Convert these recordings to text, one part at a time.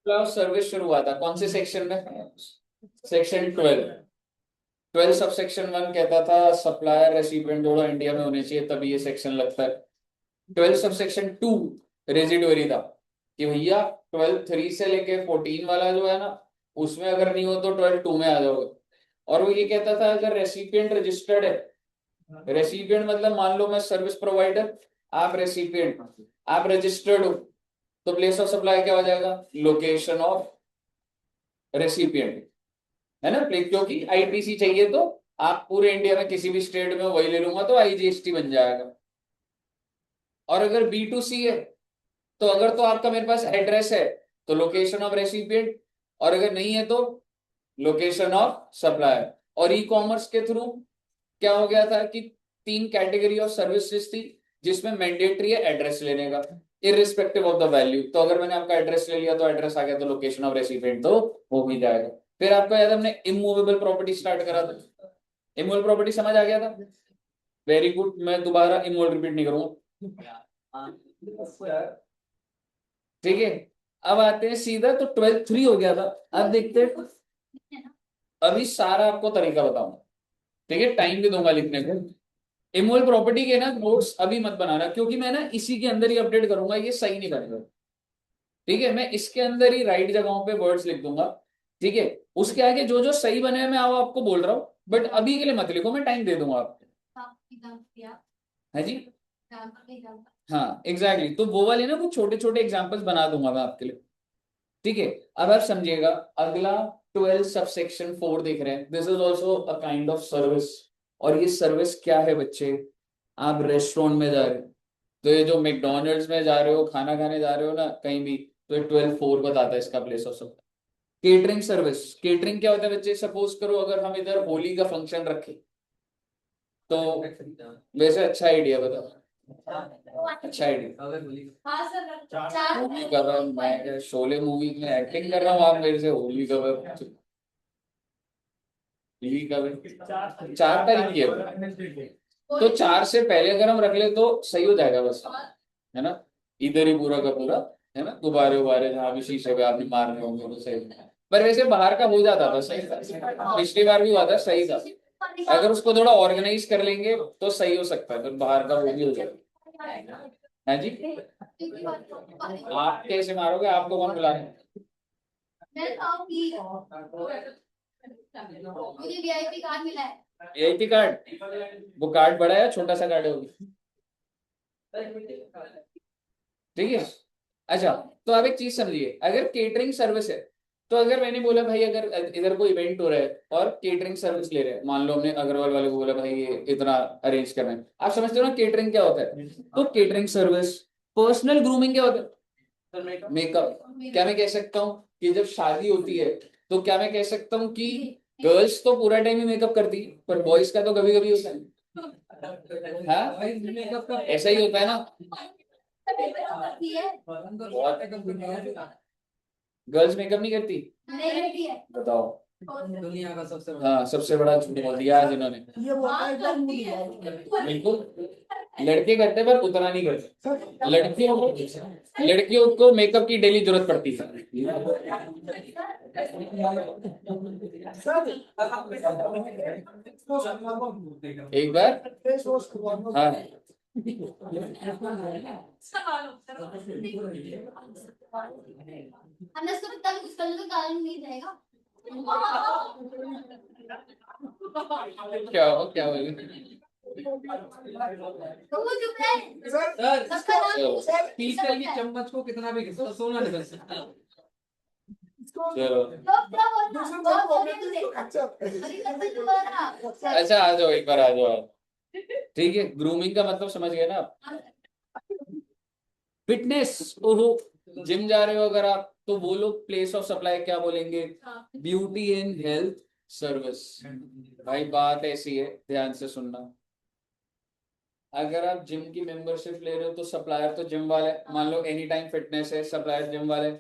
Service शुरू हुआ था कौन से सेक्शन में? सेक्शन 12। 12 सब सेक्शन 1 कहता था सप्लायर रेसिपिएंट दोनों इंडिया में होने चाहिए, तभी ये सेक्शन लगता है। 12 सब सेक्शन 2 रेजिडुअरी था कि भैया 12 3 से लेके 14 वाला जो है ना, उसमें अगर नहीं हो तो 12 2 में आ जाओगे। और वो ये कहता था अगर रेसिपिएंट रजिस्टर्ड है, रेसिपिएंट मतलब मान लो मैं सर्विस प्रोवाइडर, आप रेसिपिएंट, आप रजिस्टर्ड हो, तो प्लेस ऑफ सप्लाई क्या हो जाएगा? लोकेशन ऑफ रेसिपिएंट, है ना। क्योंकि आईटीसी चाहिए तो आप पूरे इंडिया में किसी भी स्टेट में वही ले लूंगा तो आईजीएसटी बन जाएगा। और अगर बी टू सी है तो अगर तो आपका मेरे पास एड्रेस है तो लोकेशन ऑफ रेसिपिएंट, और अगर नहीं है तो लोकेशन ऑफ सप्लायर। और ई कॉमर्स के थ्रू क्या हो गया था कि 3 कैटेगरी ऑफ सर्विसेज थी जिसमें मैंडेटरी है एड्रेस लेने का, इररिस्पेक्टिव ऑफ द वैल्यू। तो अगर मैंने आपका एड्रेस ले लिया तो एड्रेस आ गया तो लोकेशन ऑफ रेसिपिएंट तो हो ही जाएगा। फिर आपको याद है हमने इमूवेबल प्रॉपर्टी स्टार्ट करा था। इमूवेबल प्रॉपर्टी समझ आ गया था? वेरी गुड, मैं दोबारा इमूवेबल रिपीट नहीं करूंगा। ठीक है, अब आते हैं सीधा, तो 12 3 हो गया था। अब देखते हैं, अभी सारा आपको तरीका बताऊंगा, ठीक है, टाइम भी दूंगा लिखने को। इमोल प्रॉपर्टी के ना नोट्स अभी मत बनाना, क्योंकि मैं ना इसी के अंदर ही अपडेट करूंगा, ये सही नहीं करेगा। ठीक है, मैं इसके अंदर ही राइट जगहों पे वर्ड्स लिख दूंगा। ठीक है, उसके आगे जो जो सही बने हैं मैं आपको बोल रहा हूँ, बट अभी के लिए मत लिखो, मैं टाइम दे दूंगा आपको। है जी, हाँ एग्जैक्टली, तो वो वाले ना कुछ छोटे छोटे एग्जांपल्स बना दूंगा मैं आपके लिए। ठीक है, अब आप समझिएगा। अगला 12 सबसेक्शन 4 देख रहे हैं, this is also a kind of service. और ये सर्विस क्या है बच्चे? आप रेस्टोरेंट में जा रहे हो, तो ये जो मैकडोनल्ड्स में जा रहे हो, खाना खाने जा रहे हो ना कहीं भी, तो ये 12 4 बताता है इसका place of service. Catering service, catering क्या होता है बच्चे? सपोज करो अगर हम इधर होली का फंक्शन रखें, तो वैसे अच्छा आइडिया बताओ, अच्छा आइडिया। होली कवर, मैं शोले मूवी में एक्टिंग कर रहा हूँ, आप मेरे से होली कवर, होली कवर 4 तारीख की है, तो 4 से पहले अगर हम रख ले तो सही हो जाएगा बस, है ना। इधर ही पूरा का पूरा, है ना, गुब्बारे उबारे जहाँ भी शीशे पे आपने मारने होंगे तो सही। पर वैसे बाहर का हो जाता था सही था, पिछली बार भी हुआ था सही था। अगर उसको थोड़ा ऑर्गेनाइज कर लेंगे तो सही हो सकता है, तो बाहर का वो भी हो जाएगा। है जी, आप कैसे मारोगे? आपको कौन बुला रहे हैं? मुझे वीआईपी कार्ड मिला है। वीआईपी कार्ड, वो कार्ड बड़ा है या छोटा सा कार्ड है? ठीक है, अच्छा, तो आप एक चीज समझिए, अगर केटरिंग सर्विस है, तो अगर मैंने बोला भाई अगर इधर कोई इवेंट हो रहा है और केटरिंग सर्विस ले रहे हैं, मान लो हमने अग्रवाल वाले को बोला भाई ये इतना अरेंज करना है, आप समझते हो ना केटरिंग क्या होता है? तो केटरिंग सर्विस, पर्सनल ग्रूमिंग क्या होता है? मेकअप। क्या मैं कह सकता हूँ कि जब शादी होती है तो क्या मैं कह सकता हूँ कि गर्ल्स तो पूरा टाइम ही मेकअप करती है, पर बॉयज का तो कभी कभी होता है, हाँ ऐसा ही होता है ना। गर्ल्स मेकअप नहीं करती? नहीं करती है। बताओ, दुनिया का सबसे बड़ा, हाँ सबसे बड़ा झूठ बोल दिया आज इन्होंने। बिल्कुल, लड़के करते पर उतना नहीं करते। लड़कियों को मेकअप की डेली जरूरत पड़ती है। एक बार, हाँ हमने उसको तब कुछ कर लो तो कारण नहीं जाएगा। क्या हो, क्या बोले? तो वो चुप रहे सर, पीतल की चम्मच को कितना भी घिसो सोना निकल सकता है। चलो अच्छा आ जाओ, एक बार आ जाओ। ठीक है, ग्रूमिंग का मतलब समझ गए ना आप? फिटनेस, ओहो, जिम जा रहे हो अगर आप तो वो लोग प्लेस ऑफ सप्लाई क्या बोलेंगे? Beauty and health service. भाई बात ऐसी है, ध्यान से सुनना। अगर आप जिम की मेंबरशिप ले रहे हो तो सप्लायर तो जिम वाले, मान लो एनी टाइम फिटनेस है, सप्लायर जिम वाले।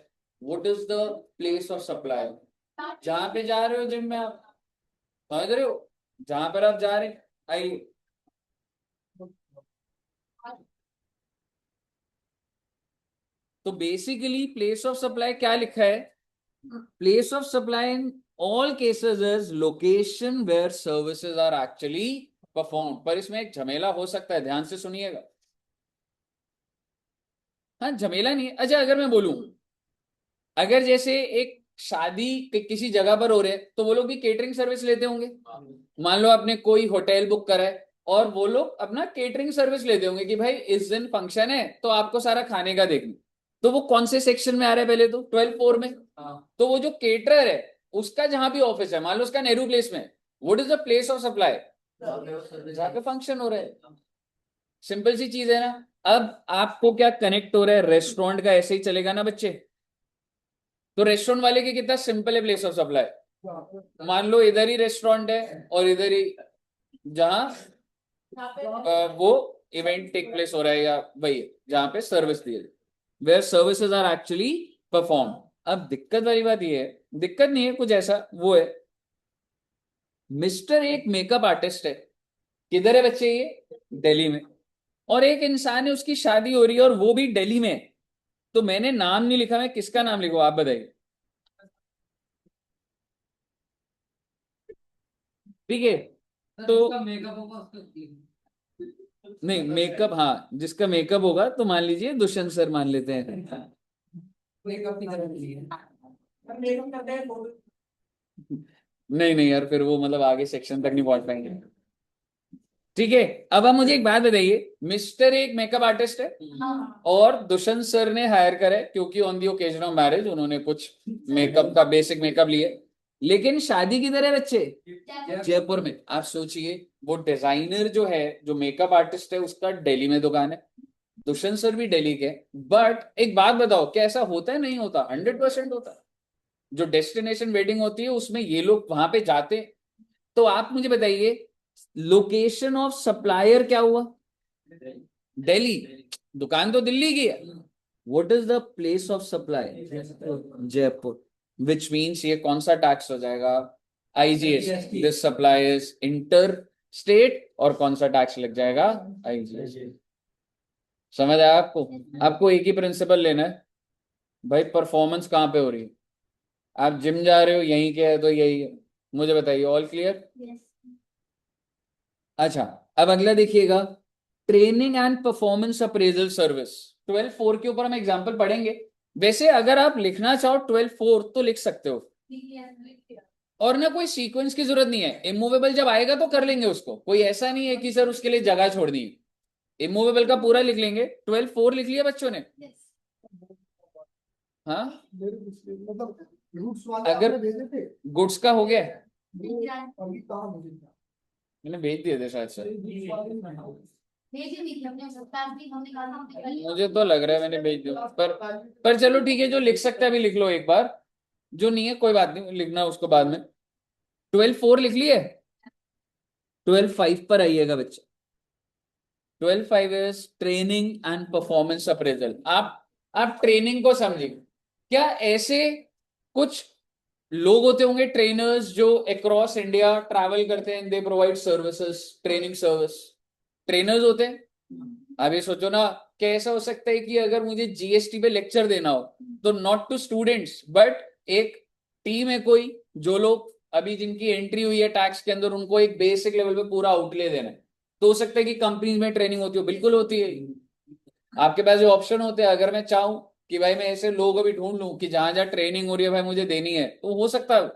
What is the place of supply? जहां पे जा रहे हो जिम में आप, समझ रहे हो, जहां पर आप जा रहे हैं, आई। तो बेसिकली प्लेस ऑफ सप्लाई क्या लिखा है? Place of supply in all cases is location where services are actually performed. पर इसमें एक झमेला हो सकता है, ध्यान से सुनिएगा। हाँ, झमेला नहीं है। अच्छा, अगर मैं बोलूं, अगर जैसे एक शादी किसी जगह पर हो रहे हैं तो वो लोग भी केटरिंग सर्विस लेते होंगे। मान लो आपने कोई होटल बुक करा है और वो लोग अपना केटरिंग सर्विस लेते होंगे कि भाई इस दिन फंक्शन है तो आपको सारा खाने का देखना। तो वो कौन से सेक्शन में आ रहा है पहले तो 12(4) में। तो वो जो केटरर है उसका जहां भी ऑफिस है, मान लो उसका नेहरू प्लेस में, what is the place of supply? जहाँ पे फंक्शन हो रहा है। सिंपल सी चीज है ना। अब आपको क्या कनेक्ट हो रहा है, रेस्टोरेंट का ऐसे ही चलेगा ना बच्चे। तो रेस्टोरेंट वाले की कितना सिंपल है प्लेस ऑफ सप्लाई। मान लो इधर ही रेस्टोरेंट है और इधर ही जहां वो इवेंट टेक प्लेस हो रहा है, या वही जहां पे सर्विस दी है, where services are actually perform. अब दिक्कत वाली बात ये है, दिक्कत नहीं है कुछ ऐसा, वो है मिस्टर एक मेकअप आर्टिस्ट है। किधर है बच्चे ये? दिल्ली में। और एक इंसान है, उसकी शादी हो रही है और वो भी दिल्ली में है। तो मैंने नाम नहीं लिखा, मैं किसका नाम लिखूं आप बताइए। ठीक है। तो मेकअप होगा नहीं, मेकअप, हाँ जिसका मेकअप होगा तो मान लीजिए दुष्यंत सर मान लेते हैं। मेकअप की तरह मेकअप करते हैं। नहीं नहीं यार, फिर वो मतलब आगे सेक्शन तक नहीं पहुंच पाएंगे। ठीक है। अब आप मुझे एक बात बताइए, मिस्टर एक मेकअप आर्टिस्ट है। हाँ। और दुष्यंत सर ने हायर करा है क्योंकि on the occasion of marriage उन्होंने कुछ मेकअप का बेसिक मेकअप लिए। लेकिन शादी किधर है बच्चे? जयपुर में। आप सोचिए, वो डिजाइनर जो है, जो मेकअप आर्टिस्ट है, उसका दिल्ली में दुकान है। दुष्यंत सर भी दिल्ली के। बट एक बात बताओ, क्या ऐसा होता है? नहीं होता, 100% होता है। जो डेस्टिनेशन वेडिंग होती है उसमें ये लोग वहां पे जाते हैं। तो आप मुझे बताइए, लोकेशन ऑफ सप्लायर क्या हुआ? दिल्ली। दुकान तो दिल्ली की है। What is the place of supply? Jaipur. Which means ये कौन सा टैक्स हो जाएगा? IGS. This supply is inter state. और कौन सा टैक्स लग जाएगा? आईजीएस। समझ आया आपको? आपको एक ही प्रिंसिपल लेना है भाई, परफॉर्मेंस कहाँ पे हो रही है। आप जिम जा रहे हो, यहीं के है तो यही है। मुझे बताइए, ऑल क्लियर? अच्छा, अब अगला देखिएगा, training and performance appraisal service. 12(4) के ऊपर हम एग्जांपल पढ़ेंगे। वैसे अगर आप लिखना चाहो 12(4 तो लिख सकते हो। और ना कोई सीक्वेंस की जरूरत नहीं है, इमूवेबल जब आएगा तो कर लेंगे उसको, कोई ऐसा नहीं है कि सर उसके लिए जगह छोड़ दी। इमूवेबल का पूरा लिख लेंगे। 12(4) लिख लिया बच्चों ने? हाँ, मतलब रूट्स वाले अगर आपने भेजे थे? गुड्स का हो गया, अभी कहाँ भेजे थे? मैंने भेज दिए थे शायद से। मुझे तो लग रहा है मैंने भेज दिया, पर चलो ठीक है, जो लिख सकता है अभी लिख लो एक बार। जो नहीं है कोई बात नहीं, लिखना उसको बाद में। 12(4) लिख लिए। 12(5) पर आइएगा बच्चे। 12(5) is training and performance appraisal. आप ट्रेनिंग को समझिए। क्या ऐसे कुछ लोग होते होंगे ट्रेनर्स जो अक्रॉस इंडिया ट्रैवल करते हैं, they provide services, training service. Trainers होते हैं। अब ये सोचो ना, कैसा हो सकता है कि अगर मुझे जीएसटी पे लेक्चर देना हो तो नॉट टू स्टूडेंट्स बट एक टीम है कोई, जो लोग अभी जिनकी एंट्री हुई है टैक्स के अंदर, उनको एक बेसिक लेवल पे पूरा आउटले देना है। तो हो सकता है कि कंपनीज में ट्रेनिंग होती हो, बिल्कुल होती है। आपके पास जो ऑप्शन होते हैं, अगर मैं चाहूं कि भाई मैं ऐसे लोग अभी ढूंढ लूं कि जहां जहां ट्रेनिंग हो रही है भाई मुझे देनी है, तो हो सकता है।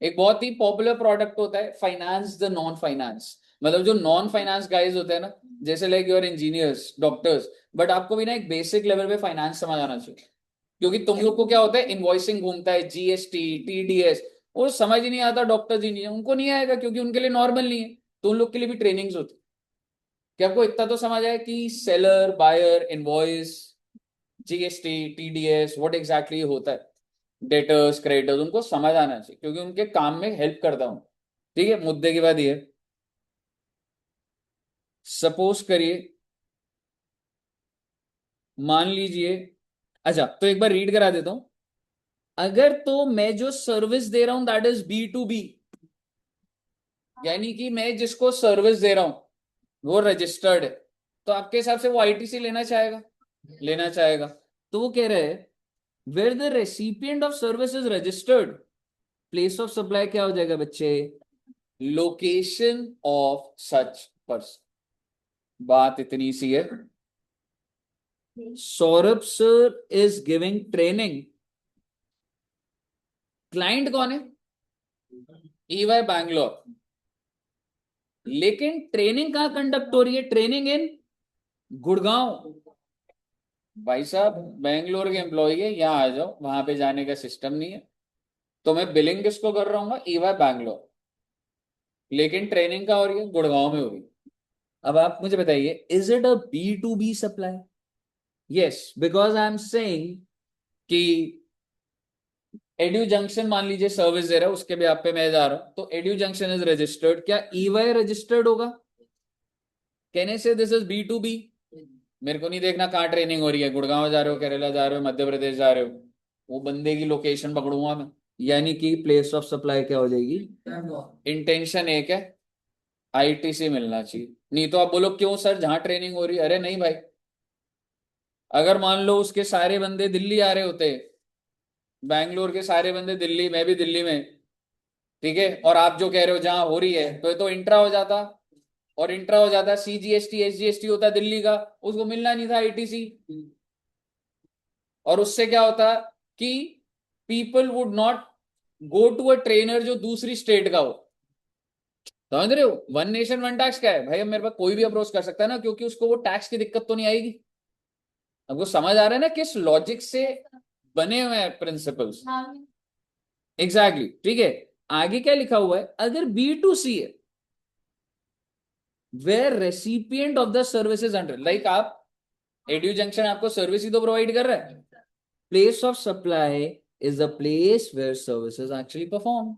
एक बहुत ही पॉपुलर प्रोडक्ट होता है फाइनेंस द नॉन फाइनेंस। मतलब जो नॉन फाइनेंस गाइज होते हैं ना, जैसे like your engineers, doctors, but आपको भी ना एक बेसिक लेवल पे फाइनेंस समझ आना चाहिए। क्योंकि तुम लोग को क्या होता है, इनवॉइसिंग घूमता है, जीएसटी, टीडीएस, वो समझ ही नहीं आता। डॉक्टर्स इंजीनियर उनको नहीं आएगा क्योंकि उनके लिए नॉर्मल नहीं है। तो उन लोग के लिए भी ट्रेनिंग्स होती है। कि आपको इतना तो समझ आया कि seller, buyer, invoice, GST, TDS what exactly होता है। डेटर्स, क्रेडिटर्स, उनको समझ आना चाहिए क्योंकि उनके काम में हेल्प करता हूं। ठीक है, मुद्दे की बात ये, सपोज करिए, मान लीजिए, अच्छा तो एक बार रीड करा देता हूं। अगर तो मैं जो सर्विस दे रहा हूं दैट इज B2B, यानी कि मैं जिसको सर्विस दे रहा हूं वो रजिस्टर्ड है, तो आपके हिसाब से वो आईटीसी लेना चाहेगा? लेना चाहेगा। तो वो कह रहे हैं where the recipient of service is registered, place of supply क्या हो जाएगा बच्चे, लोकेशन ऑफ सच पर्सन। बात इतनी सी है। Saurabh sir is giving training, client कौन है, ईवाई बैंगलोर, लेकिन ट्रेनिंग कहां कंडक्ट हो रही है, ट्रेनिंग इन गुड़गांव। भाई साहब बैंगलोर के एम्प्लॉय है, यहाँ आ जाओ, वहां पे जाने का सिस्टम नहीं है। तो मैं बिलिंग किसको कर रहा हूँ, ईवाई बैंगलोर, लेकिन ट्रेनिंग का हो रही है गुड़गांव में हो रही है। अब आप मुझे बताइए, is it a B to B supply? Yes, because I am saying कि एड्यू जंक्शन मान लीजिए सर्विस दे रहा है, उसके भी आप पे मैं जा रहा हूं, तो एड्यू जंक्शन इज रजिस्टर्ड, क्या ईवाई रजिस्टर्ड होगा? कहने से this is B to B. मेरे को नहीं देखना कहाँ ट्रेनिंग हो रही है, गुड़गांव जा रहे हो, केरला जा रहे हो, मध्य प्रदेश जा रहे हो, वो बंदे की लोकेशन पकड़ूंगा मैं। यानी कि प्लेस ऑफ सप्लाई क्या हो जाएगी, इंटेंशन एक है, आईटीसी मिलना चाहिए। नहीं तो आप बोलो क्यों सर, जहां ट्रेनिंग हो रही है, अरे नहीं भाई, अगर मान लो उसके सारे बंदे दिल्ली आ रहे होते, बैंगलोर के सारे बंदे दिल्ली, मैं भी दिल्ली में, ठीक है, और आप जो कह रहे हो जहां हो रही है, तो ये तो इंट्रा हो जाता, और इंट्रा हो जाता, सीजीएसटी एसजीएसटी होता दिल्ली का, उसको मिलना नहीं था आईटीसी। और उससे क्या होता कि people would not go to a trainer जो दूसरी स्टेट का हो। समझ रहे हो, वन नेशन वन टैक्स क्या है भाई, अब मेरे पास कोई भी अप्रोच कर सकता है ना, क्योंकि उसको वो टैक्स की दिक्कत तो नहीं आएगी। अब वो समझ आ रहा है ना किस लॉजिक से बने हुए हैं प्रिंसिपल्स। एग्जैक्टली, ठीक है। आगे क्या लिखा हुआ है, अगर बी टू सी है, where recipient of the services under, like आप एड्यू जंक्शन आपको सर्विस ही तो प्रोवाइड कर रहा है, place of supply is the place where services actually perform.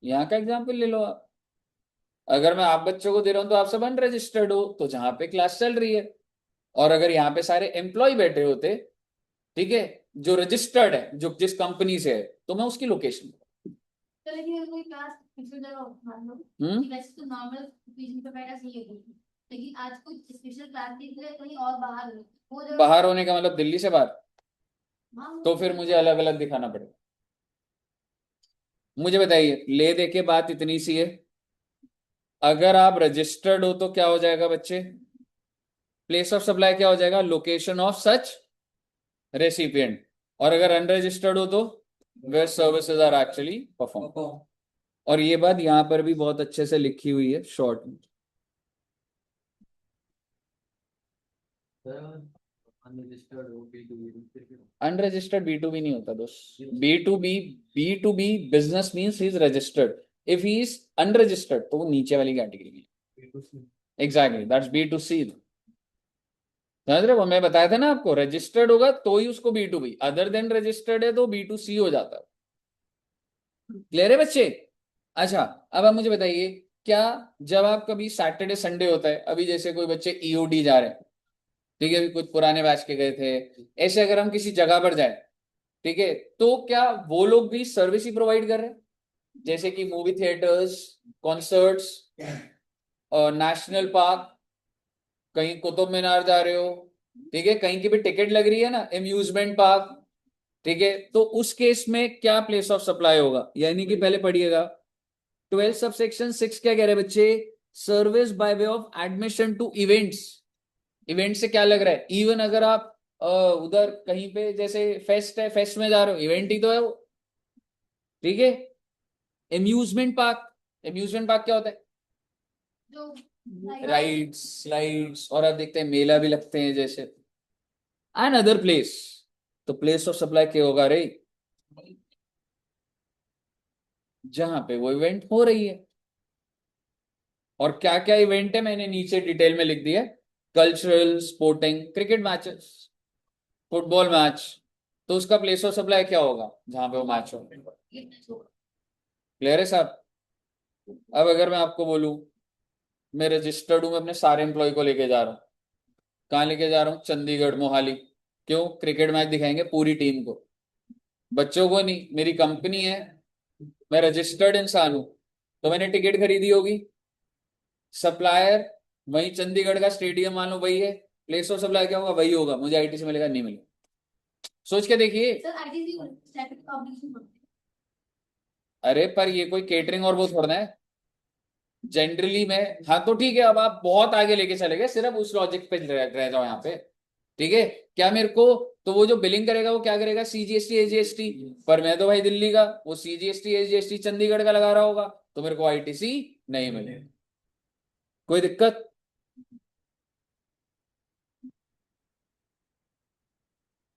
यहाँ का एग्जाम्पल ले लो आप, अगर मैं आप बच्चों को दे रहा हूं तो आप सब अनरजिस्टर्ड हो, तो जहां पे क्लास चल रही है, और अगर यहाँ पे सारे एम्प्लॉय बैठे होते, ठीक है, जो रजिस्टर्ड है, जो जिस कंपनी से है, तो मैं उसकी लोकेशन। तो लेकिन अगर कोई क्लास दूसरी जगह मान लो कि वैसे तो नॉर्मल टीचिंग प्रोवाइडर सही होगी, लेकिन आज कोई स्पेशल क्लास के लिए कहीं और बाहर हो, वो जगह बाहर होने का मतलब दिल्ली से बाहर, हाँ, तो फिर मुझे अलग अलग दिखाना पड़ेगा। मुझे बताइए, ले दे के बात इतनी सी है, अगर आप रजिस्टर्ड हो तो क्या हो जाएगा बच्चे, प्लेस ऑफ सप्लाई क्या हो जाएगा, लोकेशन ऑफ सच रेसिपिएंट, और अगर अनरजिस्टर्ड हो तो where services are actually perform. और ये बात यहां पर भी बहुत अच्छे से लिखी हुई है शॉर्ट में। अनरजिस्टर्ड बी टू बी नहीं होता दोस्त, B to B business means he is registered, if he is unregistered तो वो नीचे वाली कैटेगरी में। Exactly, that's B to C. समझ रहे हो, मैं बताया था ना आपको, रजिस्टर्ड होगा तो ही उसको B to B, other than registered है तो बी टू सी हो जाता है। क्लियर है बच्चे? अच्छा, अब आप मुझे बताइए, क्या जब आप कभी सैटरडे संडे होता है, अभी जैसे कोई बच्चे ईओडी जा रहे हैं, ठीक है, अभी कुछ पुराने बैच के गए थे, ऐसे अगर हम किसी जगह पर जाए, ठीक है, तो क्या वो लोग भी सर्विस ही प्रोवाइड कर रहे हैं, जैसे कि मूवी थिएटर्स, कॉन्सर्ट्स, और नेशनल पार्क, कहीं कुतुब मीनार जा रहे हो, ठीक है, कहीं की भी टिकट लग रही है ना, एम्यूजमेंट पार्क, ठीक है, तो उस केस में क्या प्लेस ऑफ सप्लाई होगा, यानी कि पहले पढ़िएगा 12 सबसेक्शन 6 क्या कह रहे हैं बच्चे, service by way of admission to events. Event से क्या लग रहा है, इवन अगर आप उधर कहीं पे जैसे फेस्ट है, फेस्ट में जा रहे हो, इवेंट ही तो है वो, ठीक है। एम्यूजमेंट पार्क क्या होता है, जो राइड्स स्लाइड्स, और आप देखते हैं मेला भी लगते हैं जैसे, एंड अदर प्लेस। तो प्लेस ऑफ सप्लाई क्या होगा रे, जहां पे वो इवेंट हो रही है। और क्या क्या इवेंट है मैंने नीचे डिटेल में लिख दिया, cultural, sporting, cricket matches, football match, तो उसका प्लेस ऑफ सप्लाई क्या होगा, जहां पे वो मैच हो। क्लियर है साहब? अब अगर मैं आपको बोलूं, मैं रजिस्टर्ड हूं, मैं अपने सारे एम्प्लॉय को लेके जा रहा हूँ, कहाँ लेके जा रहा हूँ, चंडीगढ़, मोहाली, क्यों, क्रिकेट मैच दिखाएंगे पूरी टीम को, बच्चों को नहीं, मेरी कंपनी है, मैं रजिस्टर्ड इंसान हूं, तो मैंने टिकट खरीदी होगी, सप्लायर वही चंडीगढ़ का स्टेडियम मान लो वही है, प्लेस ऑफ सप्लाई क्या होगा, वही होगा, मुझे आईटी से मिलेगा नहीं मिलेगा। सोच के देखिए। सर आईटीसी स्टैटिक ऑब्लिगेशन होते अरे पर ये कोई केटरिंग और वो थोड़ा है जनरली में। हाँ तो ठीक है, अब आप बहुत आगे लेके चले गए, सिर्फ उस लॉजिक पे रह जाओ यहाँ पे। ठीक है, क्या मेरे को, तो वो जो बिलिंग करेगा वो क्या करेगा, सीजीएसटी एजीएसटी। पर मैं तो भाई दिल्ली का, वो सीजीएसटी एजीएसटी चंडीगढ़ का लगा रहा होगा, तो मेरे को आईटीसी नहीं मिलेगा। कोई दिक्कत?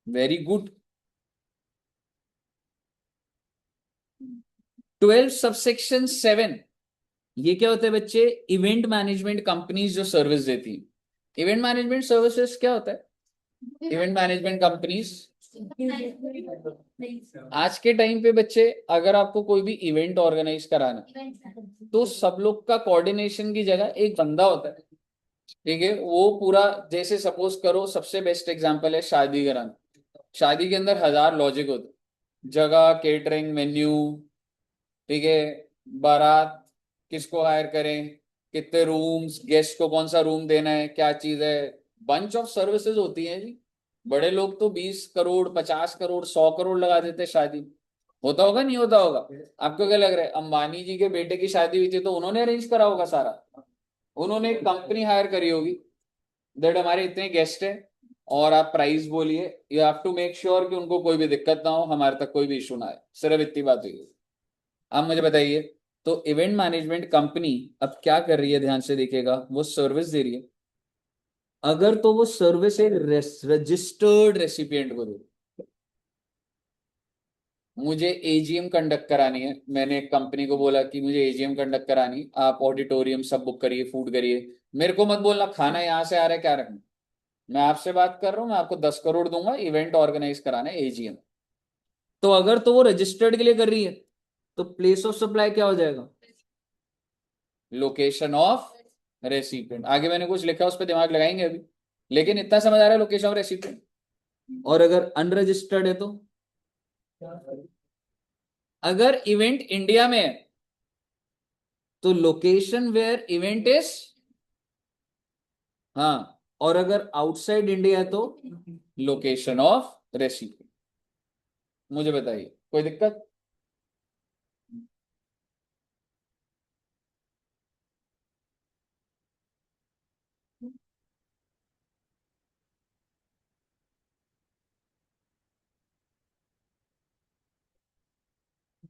Very good. 12 सबसेक्शन 7, ये क्या होता है बच्चे, इवेंट मैनेजमेंट कंपनीज जो सर्विस देती है। इवेंट मैनेजमेंट सर्विसेज क्या होता है, इवेंट मैनेजमेंट कंपनीज। आज के टाइम पे बच्चे, अगर आपको कोई भी इवेंट ऑर्गेनाइज कराना है, तो सब लोग का कोऑर्डिनेशन की जगह एक बंदा होता है। ठीक है, वो पूरा, जैसे सपोज करो, सबसे बेस्ट एग्जांपल है शादी कराना। शादी के अंदर हजार लॉजिक होते हैं, जगह, केटरिंग, मेन्यू, ठीक है, बारात किसको हायर करें, कितने रूम्स, गेस्ट को कौन सा रूम देना है, क्या चीज है, बंच ऑफ सर्विसेज होती हैं जी। बड़े लोग तो 20 करोड़, 50 करोड़, 100 करोड़ लगा देते हैं शादी। होता होगा नहीं होता होगा? आपको क्या लग रहा है, अंबानी जी के बेटे की शादी हुई थी तो उन्होंने अरेंज करा होगा सारा? उन्होंने एक कंपनी हायर करी होगी, दैट हमारे इतने गेस्ट हैं और आप प्राइस बोलिए, you have to make sure कि उनको कोई भी दिक्कत ना हो, हमारे तक कोई भी इशू ना आए, सिर्फ इतनी बात हुई है। अब मुझे बताइए, तो इवेंट मैनेजमेंट कंपनी अब क्या कर रही है, ध्यान से देखिएगा, वो सर्विस दे रही है। अगर तो वो सर्विस एक रजिस्टर्ड रेसिपिएंट को दे रही है। मुझे एजीएम कंडक्ट करानी है, मैंने एक कंपनी को बोला कि मुझे एजीएम कंडक्ट करानी, आप ऑडिटोरियम सब बुक करिए, फूड करिए। मेरे को मत बोलना खाना यहाँ से आ रहा है क्या रखना। मैं आपसे बात कर रहा हूँ, मैं आपको 10 करोड़ दूंगा, इवेंट ऑर्गेनाइज कराना है, एजीएम। तो अगर तो वो रजिस्टर्ड के लिए कर रही है, तो प्लेस ऑफ सप्लाई क्या हो जाएगा, लोकेशन ऑफ रेसिपिएंट। आगे मैंने कुछ लिखा, उस पर दिमाग लगाएंगे अभी, लेकिन इतना समझ आ रहा है, लोकेशन ऑफ रेसिपिएंट। और अगर अनरजिस्टर्ड है तो, अगर इवेंट इंडिया में है तो लोकेशन वेयर इवेंट इज, हाँ, और अगर आउटसाइड इंडिया है तो लोकेशन ऑफ रेसिपिएंट। मुझे बताइए, कोई दिक्कत?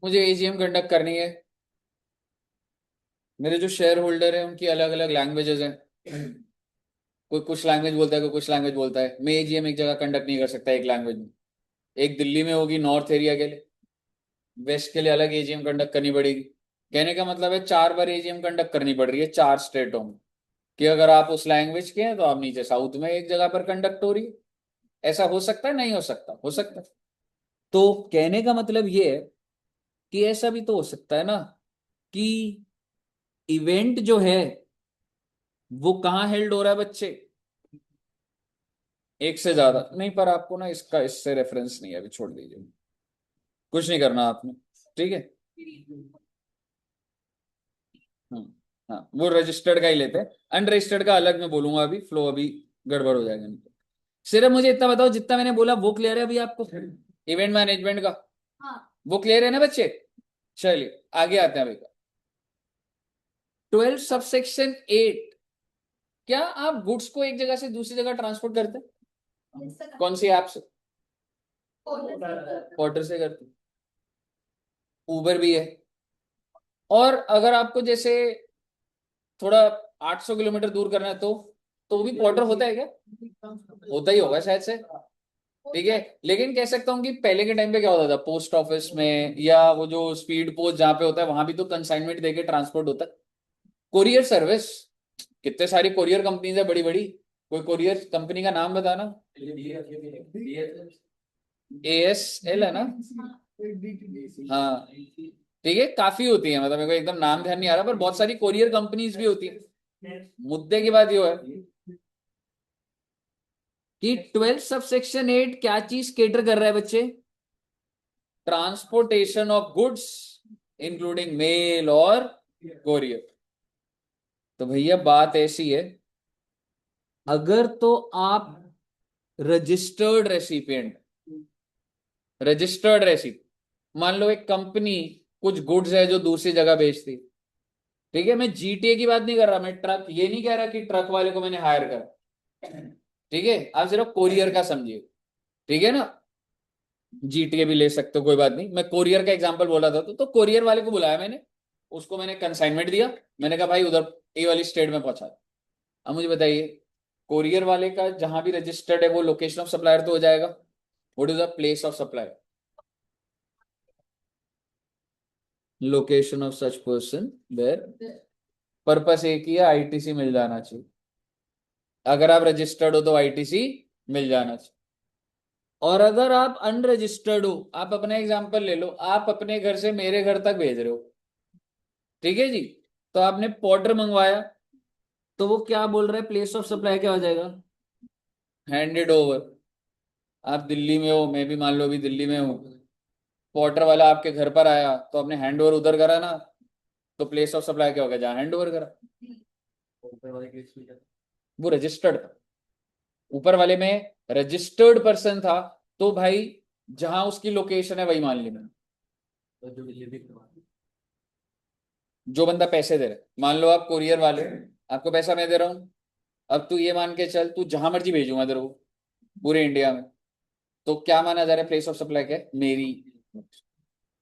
मुझे एजीएम कंडक्ट करनी है, मेरे जो शेयर होल्डर है उनकी अलग अलग लैंग्वेजेस हैं, कोई कुछ लैंग्वेज बोलता है, कोई कुछ लैंग्वेज बोलता है। मैं एजीएम एक जगह कंडक्ट नहीं कर सकता एक लैंग्वेज में। एक दिल्ली में होगी नॉर्थ एरिया के लिए, वेस्ट के लिए अलग एजीएम कंडक्ट करनी पड़ेगी। कहने का मतलब है 4 बार एजीएम कंडक्ट करनी पड़ रही है 4 स्टेटों में, कि अगर आप उस लैंग्वेज के हैं तो आप नीचे साउथ में एक जगह पर कंडक्ट हो रही है। ऐसा हो सकता है, नहीं हो सकता? हो सकता है। तो कहने का मतलब ये है कि ऐसा भी तो हो सकता है ना, कि इवेंट जो है वो कहाँ हेल्ड हो रहा है बच्चे, एक से ज्यादा नहीं, पर आपको ना इसका इससे रेफरेंस नहीं है, अभी छोड़ दीजिए, कुछ नहीं करना आपने। ठीक है, हम्म, हाँ, वो रजिस्टर्ड का ही लेते हैं, अनरजिस्टर्ड का अलग मैं बोलूंगा, अभी फ्लो अभी गड़बड़ हो जाएगा नहीं तो। सिर्फ मुझे इतना बताओ, जितना मैंने बोला वो क्लियर है अभी आपको, इवेंट मैनेजमेंट का? हाँ वो क्लियर है ना बच्चे? चलिए आगे आते हैं अभी। 12 सबसेक्शन 8, क्या आप गुड्स को एक जगह से दूसरी जगह ट्रांसपोर्ट करते हैं? कौन सी ऐप से? पोर्टर से करते हैं, उबर भी है। और अगर आपको जैसे थोड़ा 800 किलोमीटर दूर करना है तो भी पोर्टर होता है क्या? होता ही होगा शायद से। ठीक है, लेकिन कह सकता हूँ कि पहले के टाइम पे क्या होता था, पोस्ट ऑफिस में या वो जो स्पीड पोस्ट जहाँ पे होता है वहां भी तो कंसाइनमेंट देके ट्रांसपोर्ट होता है। कोरियर सर्विस, कितने सारी कोरियर कंपनीज है बड़ी बड़ी, कोई कोरियर कंपनी का नाम बताना। एएसएल है ना? हाँ, ठीक है, काफी होती है, मतलब मेरे को एकदम नाम ध्यान नहीं आ रहा, पर बहुत सारी कोरियर कंपनीज भी होती है। मुद्दे की बात ये है कि 12 सबसेक्शन 8 क्या चीज केटर कर रहा है बच्चे, transportation of goods including mail और कोरियर। तो भैया बात ऐसी है, अगर तो आप रजिस्टर्ड रेसिपिएंट, रजिस्टर्ड रेसिप्ट। मान लो एक कंपनी कुछ गुड्स है जो दूसरी जगह बेचती, ठीक है, मैं जीटीए की बात नहीं कर रहा, मैं ट्रक, ये नहीं कह रहा कि ट्रक वाले को मैंने हायर करा, ठीक है, आप सिर्फ कोरियर का समझिए, ठीक है ना, जीटीए भी ले सकते हो, कोई बात नहीं, मैं कोरियर का एग्जांपल बोला था, तो कोरियर वाले को बुलाया मैंने, उसको मैंने कंसाइनमेंट दिया, मैंने कहा भाई उधर ए वाली स्टेट में पहुंचा। अब मुझे बताइए, कोरियर वाले का जहां भी रजिस्टर्ड है वो लोकेशन ऑफ सप्लायर तो हो जाएगा, what is the place of supply, location of such person where, purpose एक ही है, आईटीसी मिल जाना चाहिए, अगर आप रजिस्टर्ड हो तो आईटीसी मिल जाना चाहिए। और अगर आप अनरजिस्टर्ड हो, आप अपना एग्जांपल ले लो, आप अपने घर से मेरे घर तक भेज रहे हो, ठीक है जी, तो आपने पोर्टर मंगवाया, तो वो क्या बोल रहा है, प्लेस ऑफ सप्लाई क्या हो जाएगा, हैंडेड ओवर। आप दिल्ली में हो, मैं भी मान लो अभी दिल्ली में हूँ, पोर्टर वाला आपके घर पर आया तो आपने हैंड ओवर उधर करा ना, तो प्लेस ऑफ सप्लाई क्या हो गया, जहाँ हैंड ओवर करा, वो रजिस्टर्ड था, ऊपर वाले में रजिस्टर्ड पर्सन था, तो भाई जहां उसकी लोकेशन है वही मान ली मैंने, जो बंदा पैसे दे रहा है, मान लो आप कोरियर वाले, आपको पैसा मैं दे रहा हूं, अब तू ये मान के चल, तू जहां मर्जी भेजूंगा तेरे को पूरे इंडिया में, तो क्या माना जा रहा है, प्लेस ऑफ सप्लाई क्या है, मेरी,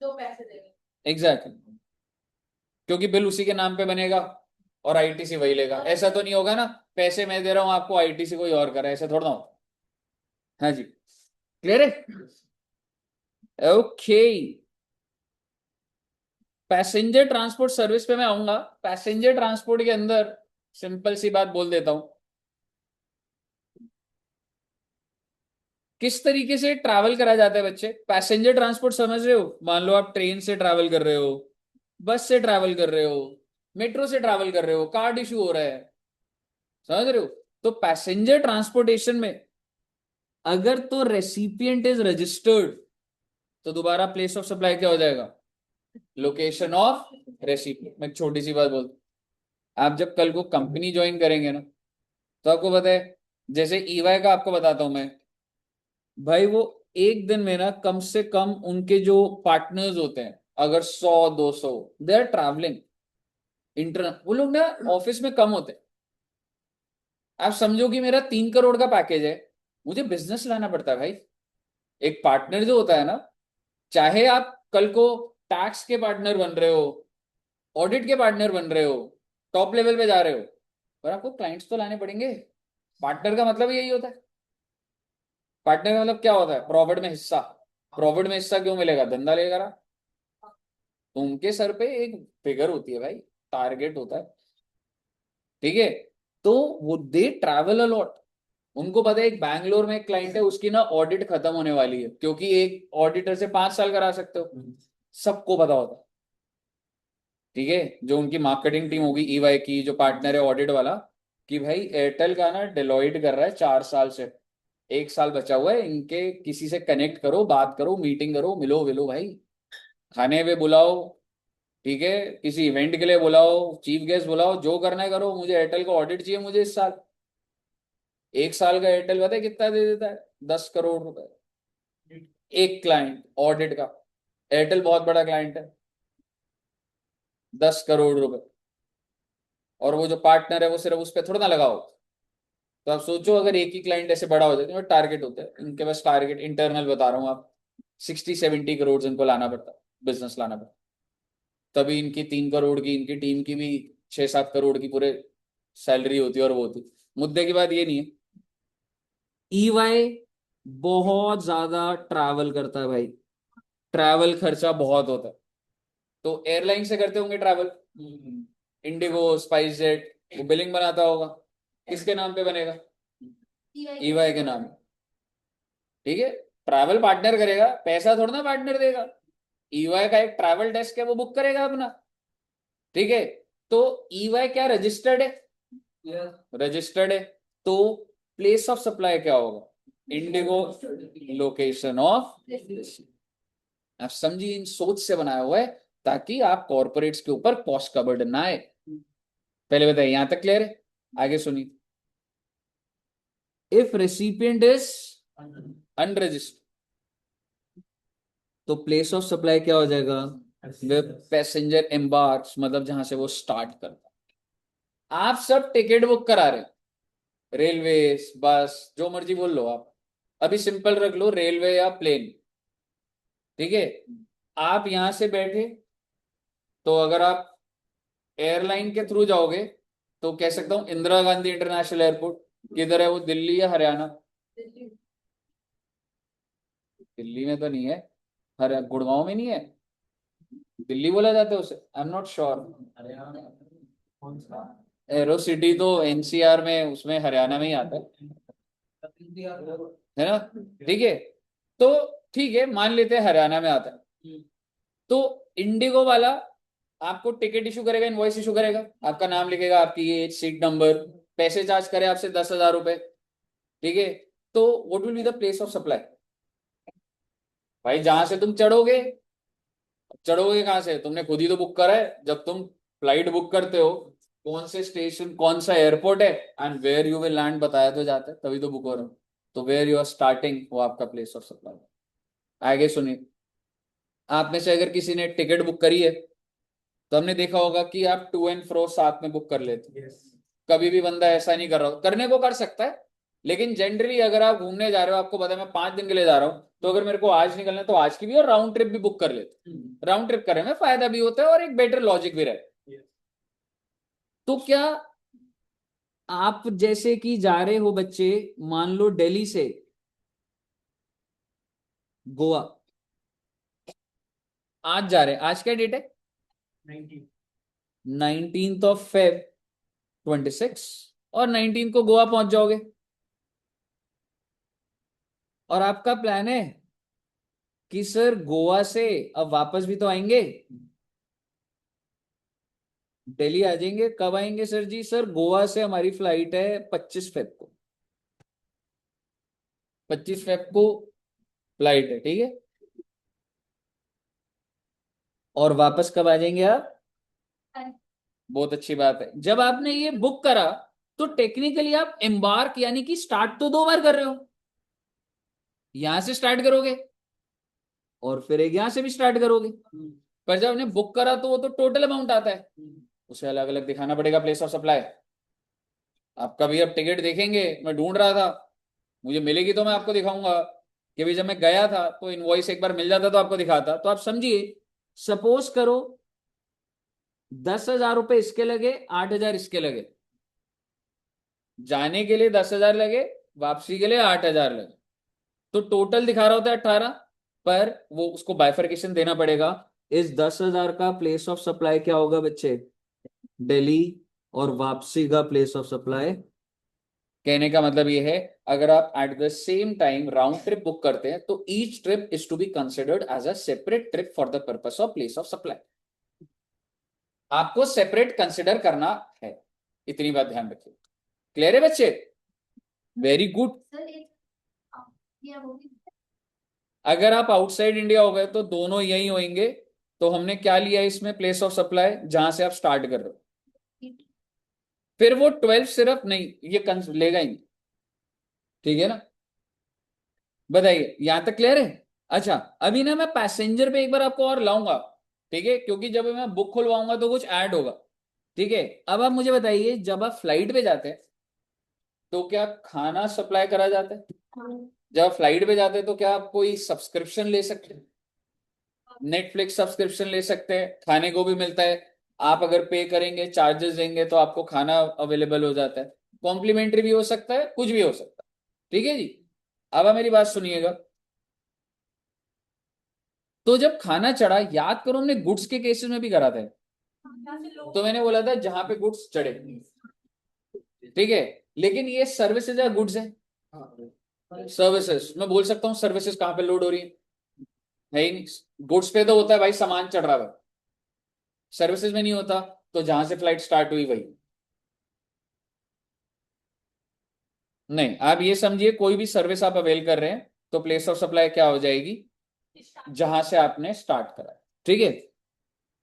तो पैसे देंगे। Exactly exactly. क्योंकि बिल उसी के नाम पे बनेगा और आईटीसी वही लेगा, ऐसा तो नहीं होगा ना, पैसे मैं दे रहा हूं आपको, आईटीसी कोई और करे, ऐसा थोड़ा ना हो। हाँ जी, क्लियर है, ओके। पैसेंजर ट्रांसपोर्ट सर्विस पे मैं आऊंगा, पैसेंजर ट्रांसपोर्ट के अंदर सिंपल सी बात बोल देता हूं, किस तरीके से ट्रैवल करा जाता है बच्चे, पैसेंजर ट्रांसपोर्ट समझ रहे हो, मान लो आप ट्रेन से ट्रैवल कर रहे हो, बस से ट्रैवल कर रहे हो, मेट्रो से ट्रैवल कर रहे हो, कार्ड इशू हो रहा है, समझ रहे हो, तो पैसेंजर ट्रांसपोर्टेशन में अगर तो रेसिपिएंट इज रजिस्टर्ड, तो दोबारा प्लेस ऑफ सप्लाई क्या हो जाएगा, लोकेशन ऑफ रेसिपिएंट। मैं एक छोटी सी बात बोलता हूं, आप जब कल को कंपनी ज्वाइन करेंगे ना, तो आपको पता है, जैसे ईवाई का आपको बताता हूं मैं, भाई वो एक दिन में ना कम से कम उनके जो पार्टनर्स होते हैं, अगर 100-200 दे आर ट्रैवलिंग इंटरनल, वो लोग ना ऑफिस में कम होते हैं। आप समझो कि मेरा 3 करोड़ का पैकेज है, मुझे बिजनेस लाना पड़ता है भाई, एक पार्टनर जो होता है ना, चाहे आप कल को टैक्स के पार्टनर बन रहे हो, ऑडिट के पार्टनर बन रहे हो, टॉप लेवल पे जा रहे हो, पर आपको क्लाइंट्स तो लाने पड़ेंगे, पार्टनर का मतलब यही होता है, पार्टनर का मतलब क्या होता है, प्रॉफिट में हिस्सा, प्रॉफिट में हिस्सा क्यों मिलेगा, धंधा लेगा ना, तो उनके सर पे एक फिगर होती है भाई, टारगेट होता है, ठीक है, तो वो दे ट्रैवल अलॉट, उनको पता है एक बैंगलोर में एक क्लाइंट है, उसकी ना ऑडिट खत्म होने वाली है, क्योंकि एक ऑडिटर से 5 साल करा सकते हो, सबको पता होता है, ठीक है, जो उनकी मार्केटिंग टीम होगी ईवाई की, जो पार्टनर है ऑडिट वाला, कि भाई एयरटेल का ना डिलॉयट कर रहा है 4 साल से, 1 साल बचा हुआ है, इनके किसी से कनेक्ट करो, बात करो, मीटिंग करो, मिलो मिलो भाई, खाने पे बुलाओ, ठीक है, किसी इवेंट के लिए बुलाओ, चीफ गेस्ट बुलाओ, जो करना है करो, मुझे एयरटेल का ऑडिट चाहिए, मुझे इस साल, 1 साल का एयरटेल पता है कितना दे देता है, 10 करोड़ रुपए, एक क्लाइंट ऑडिट का, एयरटेल बहुत बड़ा क्लाइंट है, 10 करोड़ रुपए, और वो जो पार्टनर है वो सिर्फ उस पर थोड़ा ना लगाओ, तो आप सोचो अगर एक ही क्लाइंट ऐसे बड़ा हो जाए, तो टारगेट होता है इनके पास, टारगेट इंटरनल बता रहा हूँ आप, 60-70 करोड़ इनको लाना पड़ता है, बिजनेस लाना पड़ता है, तभी इनकी 3 करोड़ की, इनकी टीम की भी 6-7 करोड़ की पूरे सैलरी होती है, और वो होती, मुद्दे की बात ये नहीं है, ईवाई बहुत ज्यादा ट्रैवल करता है भाई, ट्रैवल खर्चा बहुत होता है, तो एयरलाइन से करते होंगे ट्रैवल, इंडिगो, स्पाइस जेट, वो बिलिंग बनाता होगा, किसके नाम पे बनेगा, ईवाई के नाम, ठीक है, ट्रैवल पार्टनर करेगा, पैसा थोड़ा ना पार्टनर देगा, ईवाई का एक ट्रैवल डेस्क है, वो बुक करेगा अपना, ठीक है, तो ईवाई क्या रजिस्टर्ड है, रजिस्टर्ड है, तो प्लेस ऑफ सप्लाई क्या होगा, इंडिगो, लोकेशन ऑफ, आप समझिए, इन सोच से बनाया हुआ है ताकि आप कॉर्पोरेट्स के ऊपर कॉस्ट का बर्डन ना आए। पहले बताइए, यहां तक क्लियर है, आगे सुनिए, इफ रेसिपिएंट इज अनरजिस्टर्ड, तो प्लेस ऑफ सप्लाई क्या हो जाएगा, वे पैसेंजर एम्बार्क्स, मतलब जहां से वो स्टार्ट करता है। आप सब टिकट बुक करा रहे हैं, रेलवे, बस, जो मर्जी बोल लो आप, अभी सिंपल रख लो, रेलवे या प्लेन, ठीक है। आप यहां से बैठे, तो अगर आप एयरलाइन के थ्रू जाओगे तो कह सकता हूँ इंदिरा गांधी इंटरनेशनल एयरपोर्ट, किधर है वो, दिल्ली या हरियाणा? दिल्ली में तो नहीं है, हर गुड़गांव में नहीं है, दिल्ली बोला जाता है उसे, I am not sure. Arrow city तो एनसीआर में, उसमें हरियाणा में ही आता है ना, ठीक है। तो ठीक है, मान लेते हैं हरियाणा में आता है, तो इंडिगो वाला आपको टिकट इशू करेगा, इनवॉइस इशू करेगा, आपका नाम लिखेगा, आपकी एज, सीट नंबर, पैसे चार्ज करे आपसे 10,000 रुपए, ठीक है। तो what will be the place of supply? भाई जहां से तुम चढ़ोगे, चढ़ोगे कहां से, तुमने खुद ही तो बुक करा है, जब तुम फ्लाइट बुक करते हो, कौन से स्टेशन, कौन सा एयरपोर्ट है and where you will land बताया तो जाता है, तभी तो बुक हो रहा हो। तो वेयर यू आर स्टार्टिंग, वो आपका प्लेस ऑफ सप्लाई। आगे सुनिए, आप में से अगर किसी ने टिकट बुक करी है, तो हमने देखा होगा कि आप टू एंड फ्रो साथ में बुक कर लेते हैं। कभी भी बंदा ऐसा नहीं कर रहा हो, करने को कर सकता है, लेकिन जनरली अगर आप घूमने जा रहे हो, आपको पता है मैं 5 दिन के लिए जा रहा हूं, तो अगर मेरे को आज निकलना है तो आज की भी, और राउंड ट्रिप भी बुक कर लेते, राउंड ट्रिप करने में फायदा भी होता है और एक बेटर लॉजिक भी रहता है। तो क्या आप जैसे कि जा रहे हो बच्चे, मान लो दिल्ली से गोवा, आज जा रहे हैं, आज क्या डेट है, 19 Feb 2026, और 19 को गोवा पहुंच जाओगे, और आपका प्लान है कि सर गोवा से अब वापस भी तो आएंगे, दिल्ली आ जाएंगे, कब आएंगे सर जी, सर गोवा से हमारी फ्लाइट है 25 फेब को, 25 फेब को फ्लाइट है, ठीक है, और वापस कब आ जाएंगे आप? बहुत अच्छी बात है, जब आपने ये बुक करा तो टेक्निकली आप एम्बार्क यानी कि स्टार्ट तो 2 बार कर रहे हो, यहां से स्टार्ट करोगे और फिर एक यहां से भी स्टार्ट करोगे, पर जब आपने बुक करा तो वो तो टोटल अमाउंट आता है, उसे अलग अलग दिखाना पड़ेगा प्लेस ऑफ सप्लाई। आपका भी अब टिकट देखेंगे, मैं ढूंढ रहा था, मुझे मिलेगी तो मैं आपको दिखाऊंगा, कि भाई जब मैं गया था तो इनवॉइस एक बार मिल जाता तो आपको दिखाता। तो आप समझिए, सपोज करो 10,000 रुपए इसके लगे, 8,000 इसके लगे, जाने के लिए 10,000 लगे, वापसी के लिए 8,000 लगे, तो टोटल दिखा रहा होता है 18, पर वो उसको बाइफर्केशन देना पड़ेगा। इस 10,000 का प्लेस ऑफ सप्लाई क्या होगा बच्चे, दिल्ली, और वापसी का प्लेस ऑफ सप्लाई, कहने का मतलब ये है, अगर आप at the same time round trip book करते हैं तो each trip is to be considered as a separate trip for the purpose of place of supply, आपको सेपरेट कंसिडर करना है, इतनी बात ध्यान रखिए। क्लियर है बच्चे? Very good. सर एक ये होगी अगर आप आउटसाइड इंडिया हो गए तो दोनों यही होंगे, तो हमने क्या लिया इसमें, प्लेस ऑफ सप्लाई जहां से आप स्टार्ट कर रहे हो, फिर वो 12 सिर्फ नहीं, ये लेगा ही नहीं, ठीक है ना, बताइए यहां तक क्लियर है? अच्छा, अभी ना मैं पैसेंजर पे एक बार आपको और लाऊंगा, ठीक है, क्योंकि जब मैं बुक खुलवाऊंगा तो कुछ ऐड होगा, ठीक है। अब आप मुझे बताइए, जब आप फ्लाइट पे जाते हैं तो क्या खाना सप्लाई करा जाता है? जब आप फ्लाइट पे जाते हैं तो क्या आप कोई सब्सक्रिप्शन ले सकते हैं? नेटफ्लिक्स सब्सक्रिप्शन ले सकते हैं, खाने को भी मिलता है, आप अगर पे करेंगे, चार्जेस देंगे तो आपको खाना अवेलेबल हो जाता है, कॉम्प्लीमेंट्री भी हो सकता है, कुछ भी हो सकता है, ठीक है जी। अब आप मेरी बात सुनिएगा, तो जब खाना चढ़ा, याद करो हमने गुड्स के केसेस में भी करा था, तो मैंने बोला था जहां पे गुड्स चढ़े, ठीक है, लेकिन ये सर्विसेज या गुड्स है, सर्विसेज, मैं बोल सकता हूँ सर्विसेज कहां पे लोड हो रही है ही नहीं, गुड्स पे तो होता है भाई सामान चढ़ रहा है, सर्विसेज में नहीं होता, तो जहां से फ्लाइट स्टार्ट हुई वही, नहीं, आप ये समझिए कोई भी सर्विस आप अवेल कर रहे हैं तो प्लेस ऑफ सप्लाई क्या हो जाएगी, जहां से आपने स्टार्ट करा, ठीक है।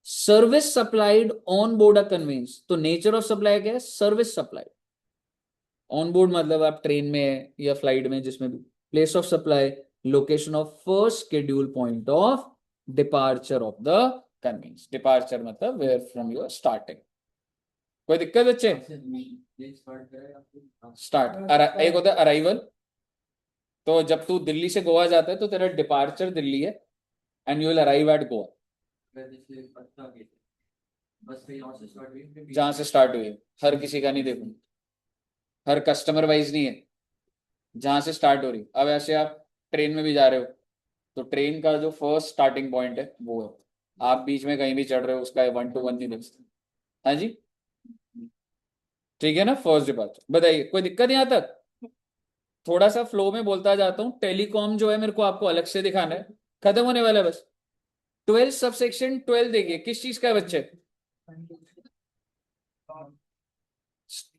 Service supplied on board a conveyance, तो नेचर ऑफ सप्लाई क्या है, सर्विस सप्लाई, ऑन बोर्ड मतलब आप ट्रेन में है या फ्लाइट में, जिसमें भी, place of supply location of first schedule point of departure of the conveyance. Departure मतलब where from you are starting. कोई दिक्कत बच्चे? स्टार्ट एक होता है अराइवल। तो जब तू दिल्ली से गोवा जाता है तो तेरा डिपार्चर दिल्ली है and you will arrive at Goa. जहां से स्टार्ट हुई है, हर किसी का नहीं देखो, हर कस्टमर वाइज नहीं है, जहां से स्टार्ट हो रही। अब ऐसे आप ट्रेन में भी जा रहे हो तो ट्रेन का जो फर्स्ट स्टार्टिंग पॉइंट है वो है, आप बीच में कहीं भी चढ़ रहे हो उसका 1 to 1 नहीं देख सकते। हाँ जी, ठीक है ना, फर्स्ट डिपार्चर। बताइए कोई दिक्कत यहाँ तक? थोड़ा सा फ्लो में बोलता जाता हूँ। टेलीकॉम जो है मेरे को आपको अलग से दिखाना है, खत्म होने वाला है बस। 12 सबसेक्शन 12 देखिए किस चीज का है बच्चे?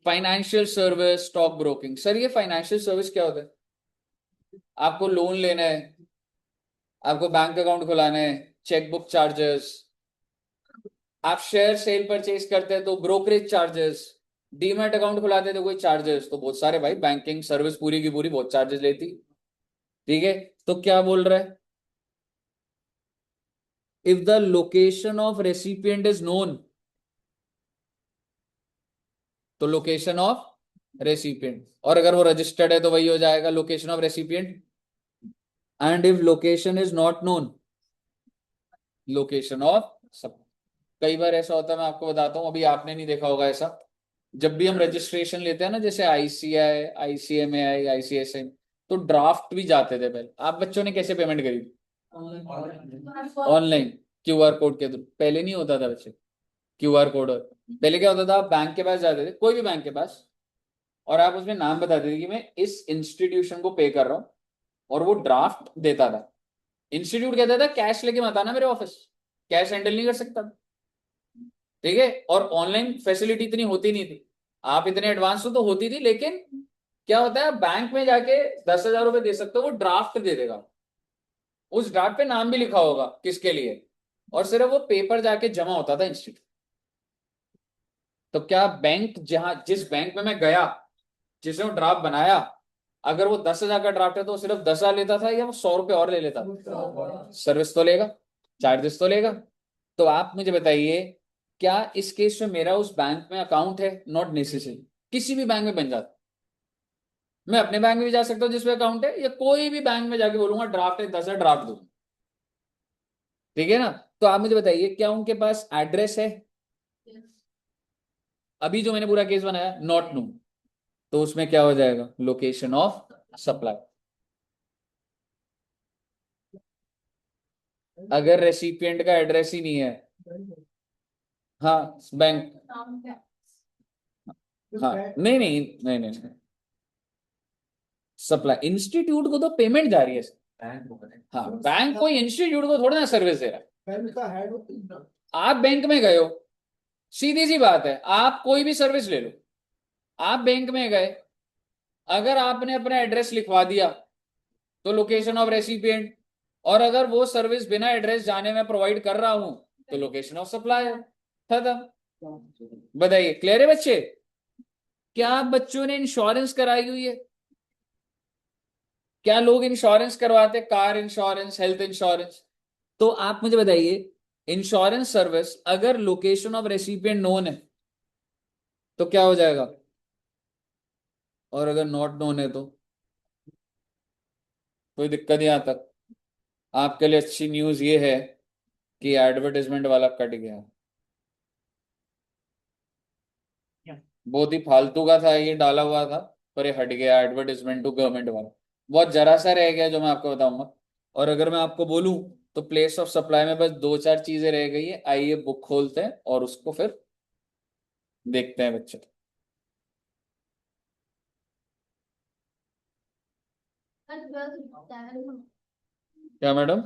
Financial service, stock broking. Sir ये फाइनेंशियल सर्विस क्या होता है? आपको लोन लेना है, आपको बैंक अकाउंट खुलाना है, चेकबुक चार्जेस, आप शेयर सेल परचेज करते हैं तो ब्रोकरेज चार्जेस, डीमैट अकाउंट खुलाते हैं तो कोई चार्जेस, तो बहुत सारे भाई, बैंकिंग सर्विस पूरी की पूरी बहुत चार्जेस लेती। ठीक है, तो क्या बोल रहा है? If the location of recipient is known, तो लोकेशन ऑफ रेसिपिएंट, और अगर वो रजिस्टर्ड है तो वही हो जाएगा location of recipient. And if location is not known, location of सब। कई बार ऐसा होता है, मैं आपको बताता हूं, अभी आपने नहीं देखा होगा ऐसा, जब भी हम रजिस्ट्रेशन लेते हैं ना, जैसे आईसीआई, आईसीएमआई, आईसीएसआई, तो ड्राफ्ट भी जाते थे पहले। आप बच्चों ने कैसे पेमेंट करी? ऑनलाइन, क्यूआर कोड के थ्रू। पहले नहीं होता था बच्चे क्यूआर कोड, और पहले क्या होता था, आप बैंक के पास जाते थे, कोई भी बैंक के पास, और आप उसमें नाम बताते थे कि मैं इस इंस्टीट्यूशन को पे कर रहा हूं, और वो ड्राफ्ट देता था। इंस्टीट्यूट कहता था कैश लेके मत आना मेरे ऑफिस, कैश हैंडल नहीं कर सकता। ठीक है, और ऑनलाइन फैसिलिटी इतनी होती नहीं थी, आप इतने एडवांस तो होती थी, लेकिन क्या होता है, बैंक में जाके 10,000 रुपए दे सकते हो, वो ड्राफ्ट दे देगा, उस ड्राफ्ट पे नाम भी लिखा होगा किसके लिए, और सिर्फ वो पेपर जाके जमा होता था इंस्टीट्यूट। तो क्या बैंक, जहां जिस बैंक में मैं गया, जिसने वो ड्राफ्ट बनाया, अगर वो 10,000 का ड्राफ्ट है तो वो सिर्फ 10,000 लेता था, या वो 100 रुपए और ले लेता? सर्विस तो लेगा, चार्जेस तो लेगा। तो आप मुझे बताइए, क्या इस केस में मेरा उस बैंक में अकाउंट है? नॉट नेसेसरी, किसी भी बैंक में बन जाता। मैं अपने बैंक में भी जा सकता हूँ जिसमें अकाउंट है, या कोई भी बैंक में जाके बोलूंगा ड्राफ्ट है, 10,000 ड्राफ्ट दो। ठीक है ना? तो आप मुझे बताइए, क्या उनके पास एड्रेस है? अभी जो मैंने पूरा केस बनाया नॉट नो, तो उसमें क्या हो जाएगा, लोकेशन ऑफ सप्लाई। अगर रेसिपिएंट का एड्रेस ही नहीं है, हाँ बैंक, हाँ नहीं नहीं नहीं नहीं, नहीं। सप्लाई इंस्टीट्यूट को तो पेमेंट जा रही है। हाँ, बैंक कोई इंस्टीट्यूट को थोड़ा ना सर्विस दे रहा है। बैंक का हेड होता है। आप बैंक में गए हो, सीधी सी बात है, आप कोई भी सर्विस ले लो, आप बैंक में गए, अगर आपने अपना एड्रेस लिखवा दिया तो लोकेशन ऑफ रेसिपिएंट, और अगर वो सर्विस बिना एड्रेस जाने में प्रोवाइड कर रहा हूं तो लोकेशन ऑफ सप्लायर। खत्म। बताइए क्लियर है बच्चे? क्या आप बच्चों ने इंश्योरेंस कराई हुई है? क्या लोग इंश्योरेंस करवाते, कार इंश्योरेंस, हेल्थ इंश्योरेंस? तो आप मुझे बताइए, इंश्योरेंस सर्विस अगर लोकेशन ऑफ रेसिपिएंट नोन है तो क्या हो जाएगा, और अगर नॉट नोन है तो? कोई दिक्कत यहां तक? आपके लिए अच्छी न्यूज ये है कि एडवर्टाइजमेंट वाला कट गया। बहुत ही फालतू का था ये डाला हुआ था, पर ये हट गया, एडवर्टाइजमेंट टू गवर्नमेंट वाला। बहुत जरा सा रह गया जो मैं आपको बताऊंगा। और अगर मैं आपको बोलूं तो प्लेस ऑफ सप्लाई में बस 2-4 चीजें रह गई है। आइए बुक खोलते हैं और उसको फिर देखते हैं बच्चे। क्या मैडम?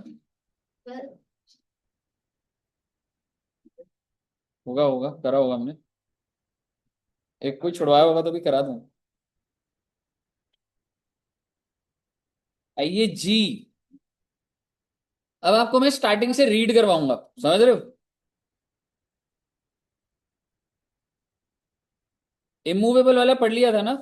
होगा होगा, करा होगा हमने, एक कोई छुड़वाया होगा तो भी करा दूं। आइए जी, अब आपको मैं स्टार्टिंग से रीड करवाऊंगा, समझ रहे हो? इमूवेबल वाला पढ़ लिया था ना?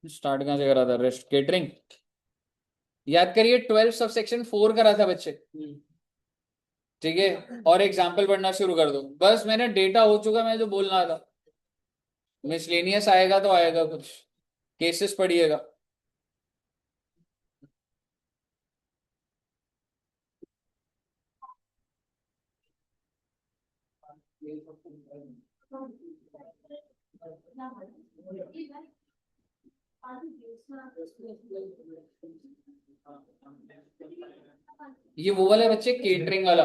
स्टार्ट कहाँ से करा था? Rest catering. याद करिए 12 सब सेक्शन 4 करा था बच्चे। ठीक है, और एग्जाम्पल पढ़ना शुरू कर दो। बस मैंने डेटा हो चुका, मैं जो बोलना था। मिसलेनियस आएगा तो आएगा, कुछ केसेस पढ़िएगा। ये वो वाला है बच्चे, केटरिंग वाला।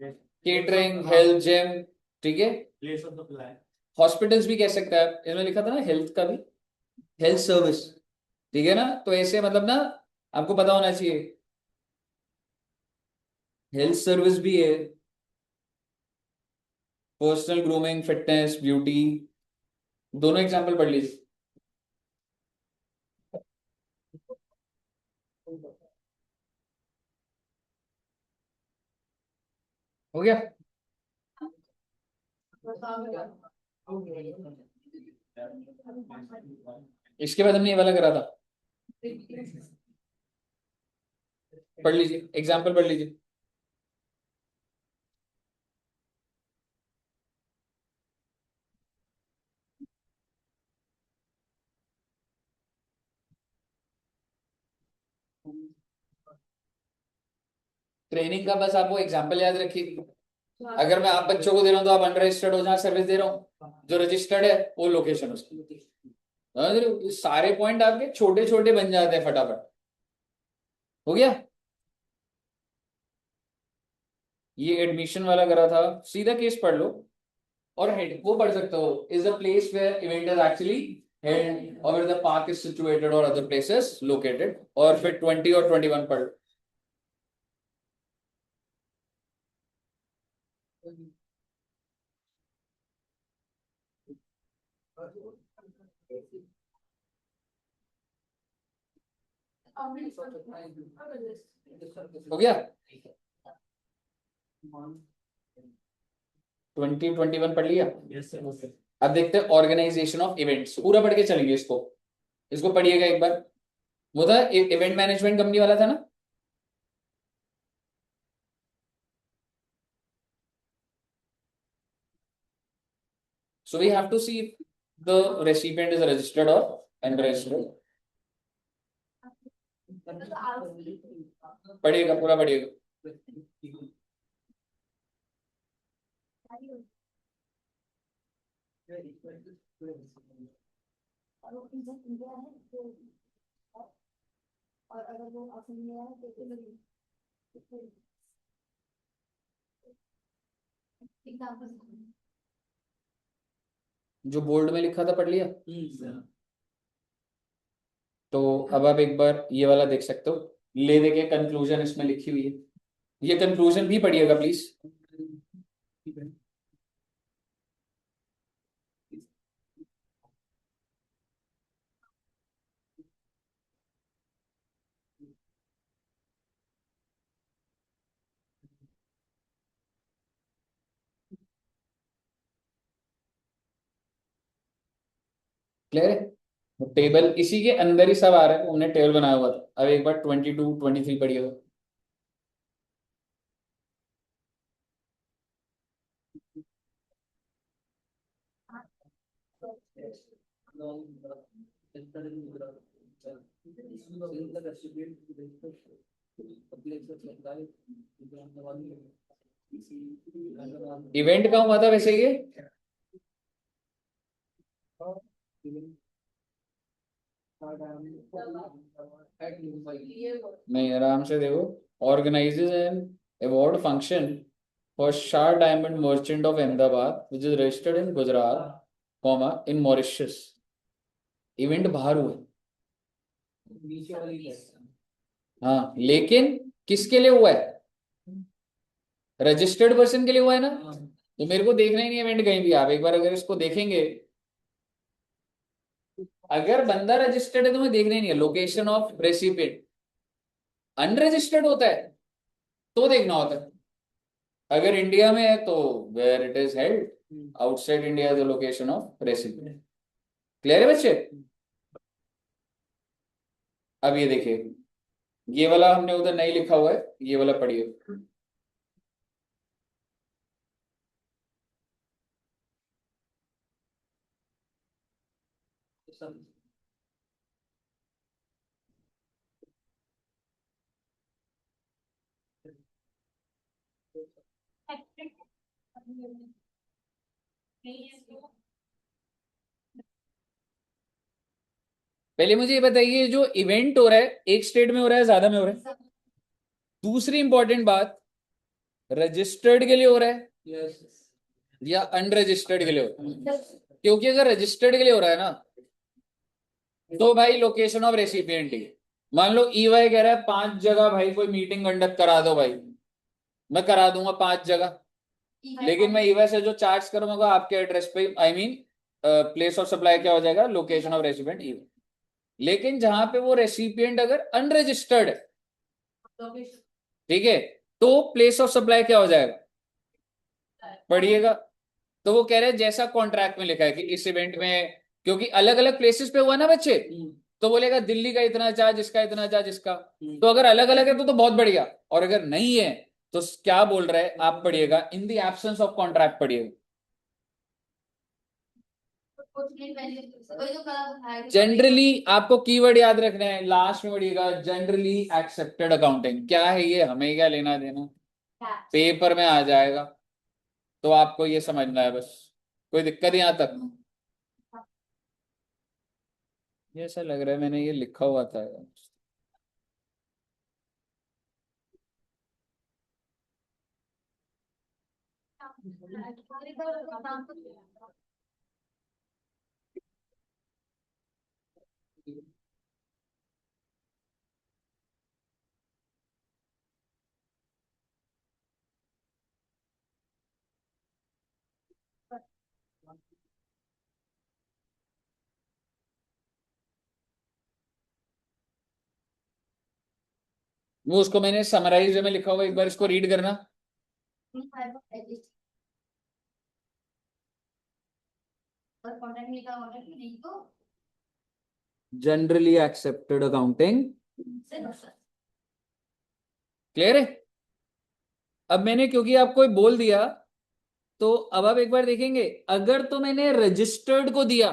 Catering, health, gym. ठीक है, हॉस्पिटल्स भी कह सकते हैं आप। इसमें लिखा था ना हेल्थ का भी, हेल्थ सर्विस। ठीक है ना, तो ऐसे मतलब ना, आपको पता होना चाहिए। हेल्थ सर्विस भी है, पर्सनल ग्रूमिंग, फिटनेस, ब्यूटी, दोनों एग्जांपल पढ़ लीजिए। हो गया। इसके बाद हमने ये वाला करा था, पढ़ लीजिए, एग्जाम्पल पढ़ लीजिए। ट्रेनिंग का बस आपको एग्जाम्पल याद रखिए। अगर मैं आप बच्चों को दे रहा हूँ तो आप अनरजिस्टर्ड हो, जहाँ सर्विस दे रहा हूँ। जो रजिस्टर्ड है वो लोकेशन उसकी। समझ रहे हो? ये सारे पॉइंट आपके छोटे छोटे बन जाते हैं फटाफट। हो गया। ये एडमिशन वाला करा था, सीधा केस पढ़ लो। और हेड वो पढ़ सकते हो, is the place where event is actually held or where the park is situated or other places located। और फिर 20 और 21 पढ़ लो। हो गया। 20 21 पढ़ लिया। अब देखते हैं ऑर्गेनाइजेशन ऑफ इवेंट्स, पूरा पढ़ के चलेंगे इसको। इसको पढ़िएगा एक बार। वो था इवेंट मैनेजमेंट कंपनी वाला था ना। So we have to see if the recipient is registered or unregistered। पढ़िएगा, पूरा पढ़िएगा। और अगर वो ऑप्शन में है तो एग्जांपल जो बोर्ड में लिखा था पढ़ लिया। तो अब आप एक बार ये वाला देख सकते हो, ले दे के कंक्लूजन इसमें लिखी हुई है। ये कंक्लूजन भी पढ़िएगा प्लीज। क्लियर है? टेबल इसी के अंदर ही सब आ रहा है, उन्हें टेबल बनाया हुआ था। अब एक बार 22 23 पढ़िएगा। इवेंट का हुआ था वैसे ये। नहीं, आराम से देखो। Organises an award function for शार diamond merchant of Ahmedabad which is registered in Gujarat, comma in Mauritius. Event बाहर हुआ। हाँ, लेकिन किसके लिए हुआ है? रजिस्टर्ड पर्सन के लिए हुआ है ना। तो मेरे को देखना ही नहीं इवेंट कहीं भी। आप एक बार अगर इसको देखेंगे, अगर बंदा रजिस्टर्ड है तो मैं देखना ही नहीं है। लोकेशन ऑफ रेसिपिएंट अनरजिस्टर्ड होता है तो देखना होता है। अगर इंडिया में है तो where it is held, outside India the location of recipient. Clear है बच्चे? अब ये देखिए, ये वाला हमने उधर नहीं लिखा हुआ है, ये वाला पढ़िए। पहले मुझे ये बताइए, जो इवेंट हो रहा है एक स्टेट में हो रहा है, ज्यादा में हो रहा है? दूसरी इंपॉर्टेंट बात, रजिस्टर्ड के लिए हो रहा है या अनरजिस्टर्ड के लिए हो रहा है? क्योंकि अगर रजिस्टर्ड के लिए हो रहा है ना, तो भाई लोकेशन ऑफ रेसिपिएंट ही। मान लो ईवाई कह रहा है 5 जगह भाई कोई मीटिंग कंडक्ट करा दो भाई, मैं करा दूंगा 5 जगह, लेकिन मैं ईवाई से जो चार्ज करूंगा आपके एड्रेस पे, I mean place of supply क्या हो जाएगा, लोकेशन ऑफ रेसिपिएंट ईवाई। लेकिन जहां पे वो रेसिपिएंट अगर अनरजिस्टर्ड है, ठीक है, तो प्लेस ऑफ सप्लाई क्या हो जाएगा, पढ़िएगा। तो वो कह रहे हैं जैसा कॉन्ट्रैक्ट में लिखा है कि इस इवेंट में, क्योंकि अलग अलग प्लेसेस पे हुआ ना बच्चे, तो बोलेगा दिल्ली का इतना चार्ज, इसका इतना चार्ज, इसका। तो अगर अलग अलग है तो बहुत बढ़िया, और अगर नहीं है तो क्या बोल रहा है, आप पढ़िएगा, in the absence of contract पढ़िएगा। जनरली आपको कीवर्ड याद रखना है, लास्ट में पढ़िएगा जनरली एक्सेप्टेड अकाउंटिंग। क्या है ये, हमें क्या लेना देना, पेपर में आ जाएगा, तो आपको ये समझना है बस। कोई दिक्कत यहां तक? ये ऐसा लग रहा है मैंने ये लिखा हुआ था। वो उसको मैंने समराइज में लिखा हुआ, एक बार इसको रीड करना। जनरली एक्सेप्टेड अकाउंटिंग, क्लियर है? अब मैंने क्योंकि आपको बोल दिया, तो अब आप एक बार देखेंगे, अगर तो मैंने रजिस्टर्ड को दिया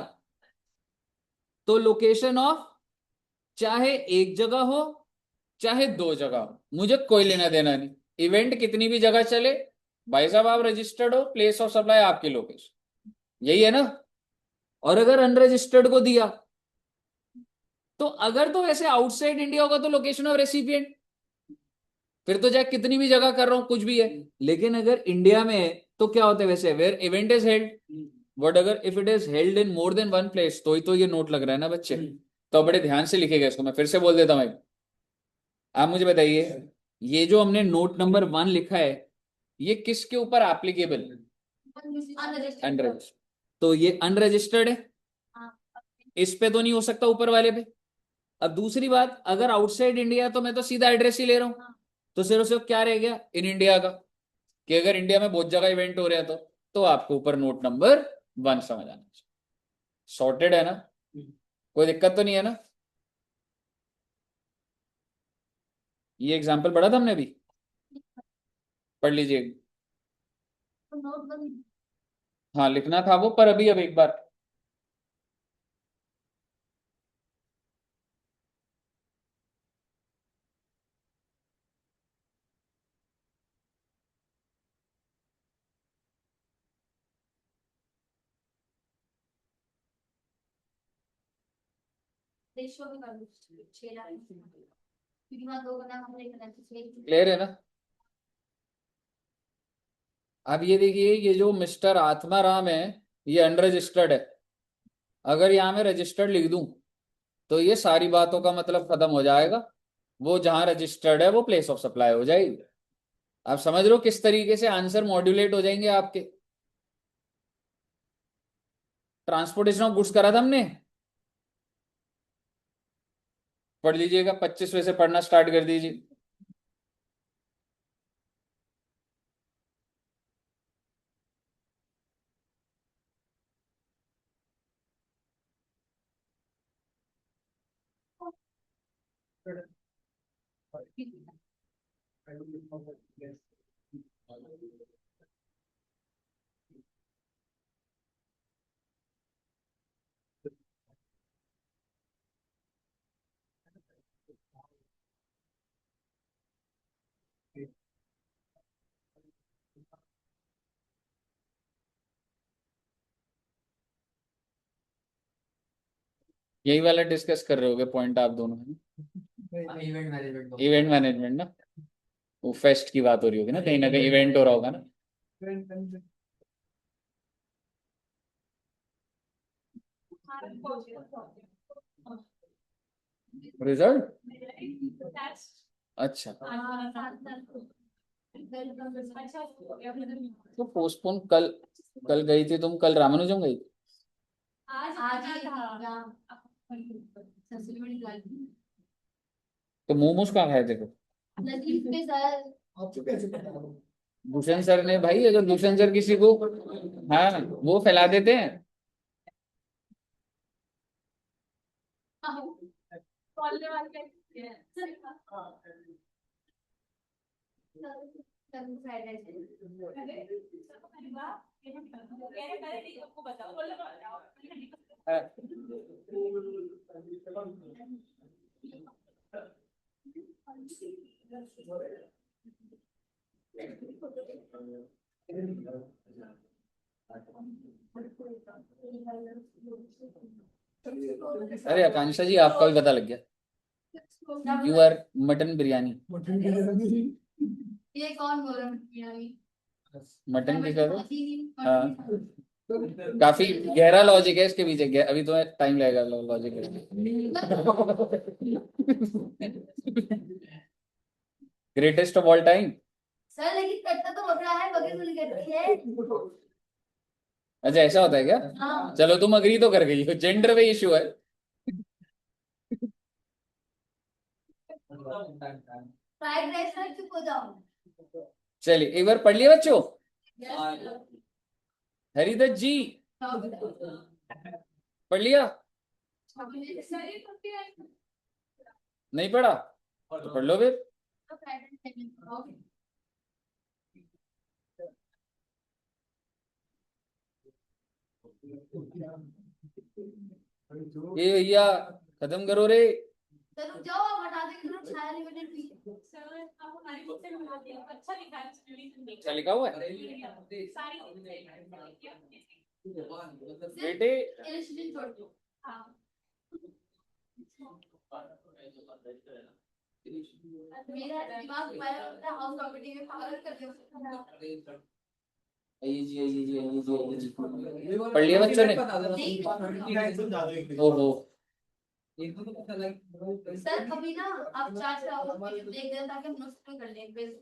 तो लोकेशन ऑफ चाहे एक जगह हो चाहे 2 जगह हो, मुझे कोई लेना देना नहीं, इवेंट कितनी भी जगह चले, भाई साहब आप रजिस्टर्ड हो, प्लेस ऑफ सप्लाई आपकी लोकेशन, यही है ना। और अगर अनरजिस्टर्ड को दिया, तो अगर तो वैसे आउटसाइड इंडिया होगा तो लोकेशन ऑफ रेसिपिएंट, फिर तो चाहे कितनी भी जगह कर रहा हूं कुछ भी है। लेकिन अगर इंडिया में है तो क्या होता है वैसे, where event is held, but अगर if it is held in more than one place, तो ही तो ये नोट लग रहा है ना बच्चे। तो बड़े ध्यान से लिखेगा इसको, मैं फिर से बोल देता हूं। आप मुझे बताइए, ये जो हमने नोट नंबर 1 लिखा है, ये किसके ऊपर एप्लीकेबल? अनरजिस्टर्ड। तो ये अनरजिस्टर्ड है, इस पे तो नहीं हो सकता ऊपर वाले पे। अब दूसरी बात, अगर आउटसाइड इंडिया तो मैं तो सीधा एड्रेस ही ले रहा हूं, तो सिर्फ क्या रह गया इन इंडिया का, कि अगर इंडिया में बहुत जगह इवेंट हो रहे हैं तो आपको ऊपर नोट नंबर 1 समझ आना चाहिए। सॉर्टेड है ना, कोई दिक्कत तो नहीं है ना? ये एग्जाम्पल पढ़ा था हमने अभी, पढ़ लीजिए। हाँ लिखना था वो, पर अभी अब एक बार क्लियर है ना? अब ये देखिए, ये जो मिस्टर आत्माराम है, ये अनरजिस्टर्ड है। अगर यहाँ में रजिस्टर्ड लिख दूं तो ये सारी बातों का मतलब खत्म हो जाएगा, वो जहां रजिस्टर्ड है वो प्लेस ऑफ सप्लाई हो जाएगी। आप समझ रहे हो किस तरीके से आंसर मॉड्यूलेट हो जाएंगे आपके। ट्रांसपोर्टेशन ऑफ गुड्स करा था हमने, पढ़ लीजिएगा, 25वें से पढ़ना स्टार्ट कर दीजिए। यही वाला डिस्कस कर रहे होगे पॉइंट आप दोनों, इवेंट मैनेजमेंट ना, वो फेस्ट की बात हो रही होगी ना कहीं इवेंट हो रहा होगा ना। रिजल्ट अच्छा, तो पोस्टपोन कल, कल गई थी तुम, कल रामानुजम गई थी? तो मोमोज कहाँ खाए थे फिर? आपको कैसे पता? भूषण सर ने, भाई अगर भूषण सर किसी को, हाँ वो फैला देते हैं। अरे आकांक्षा जी आपका भी पता लग गया, यू आर मटन बिरयानी। ये कौन बोल रहा है? मटन की कर, हाँ काफी गहरा लॉजिक है इसके पीछे, अभी तो टाइम लगेगा logic. Greatest of all time. Sir लेकिन कट्टा तो बकरा है, बकरी थोड़ी कटती है। अच्छा ऐसा होता है क्या? हाँ। चलो तुम अग्री तो कर गई हो, जेंडर पे इशू है। फ्राइड राइस में चुप हो जाओ। चलिए एक बार पढ़ लिया बच्चों, हरिदत्त जी पढ़ लिया? नहीं पढ़ा तो पढ़ लो फिर। ये भैया खत्म करो रे। सर रुक जाओ, आप हटा देंगे तो छाया लिमिटेड भी। सर आप हमारी बुक से बनवा दिया, अच्छा लिखा है इसमें। क्या लिखा हुआ है सारी बेटे? इलस्ट्रेशन छोड़ दो। हाँ मेरा दिमाग फायर होता है, हाउस प्रॉपर्टी में पागल कर दिया। पढ़ लिया बच्चों ने? ओहो सर अभी ना आप चार्ज कराओ, देख देना ताकि हम नोट्स कर लें।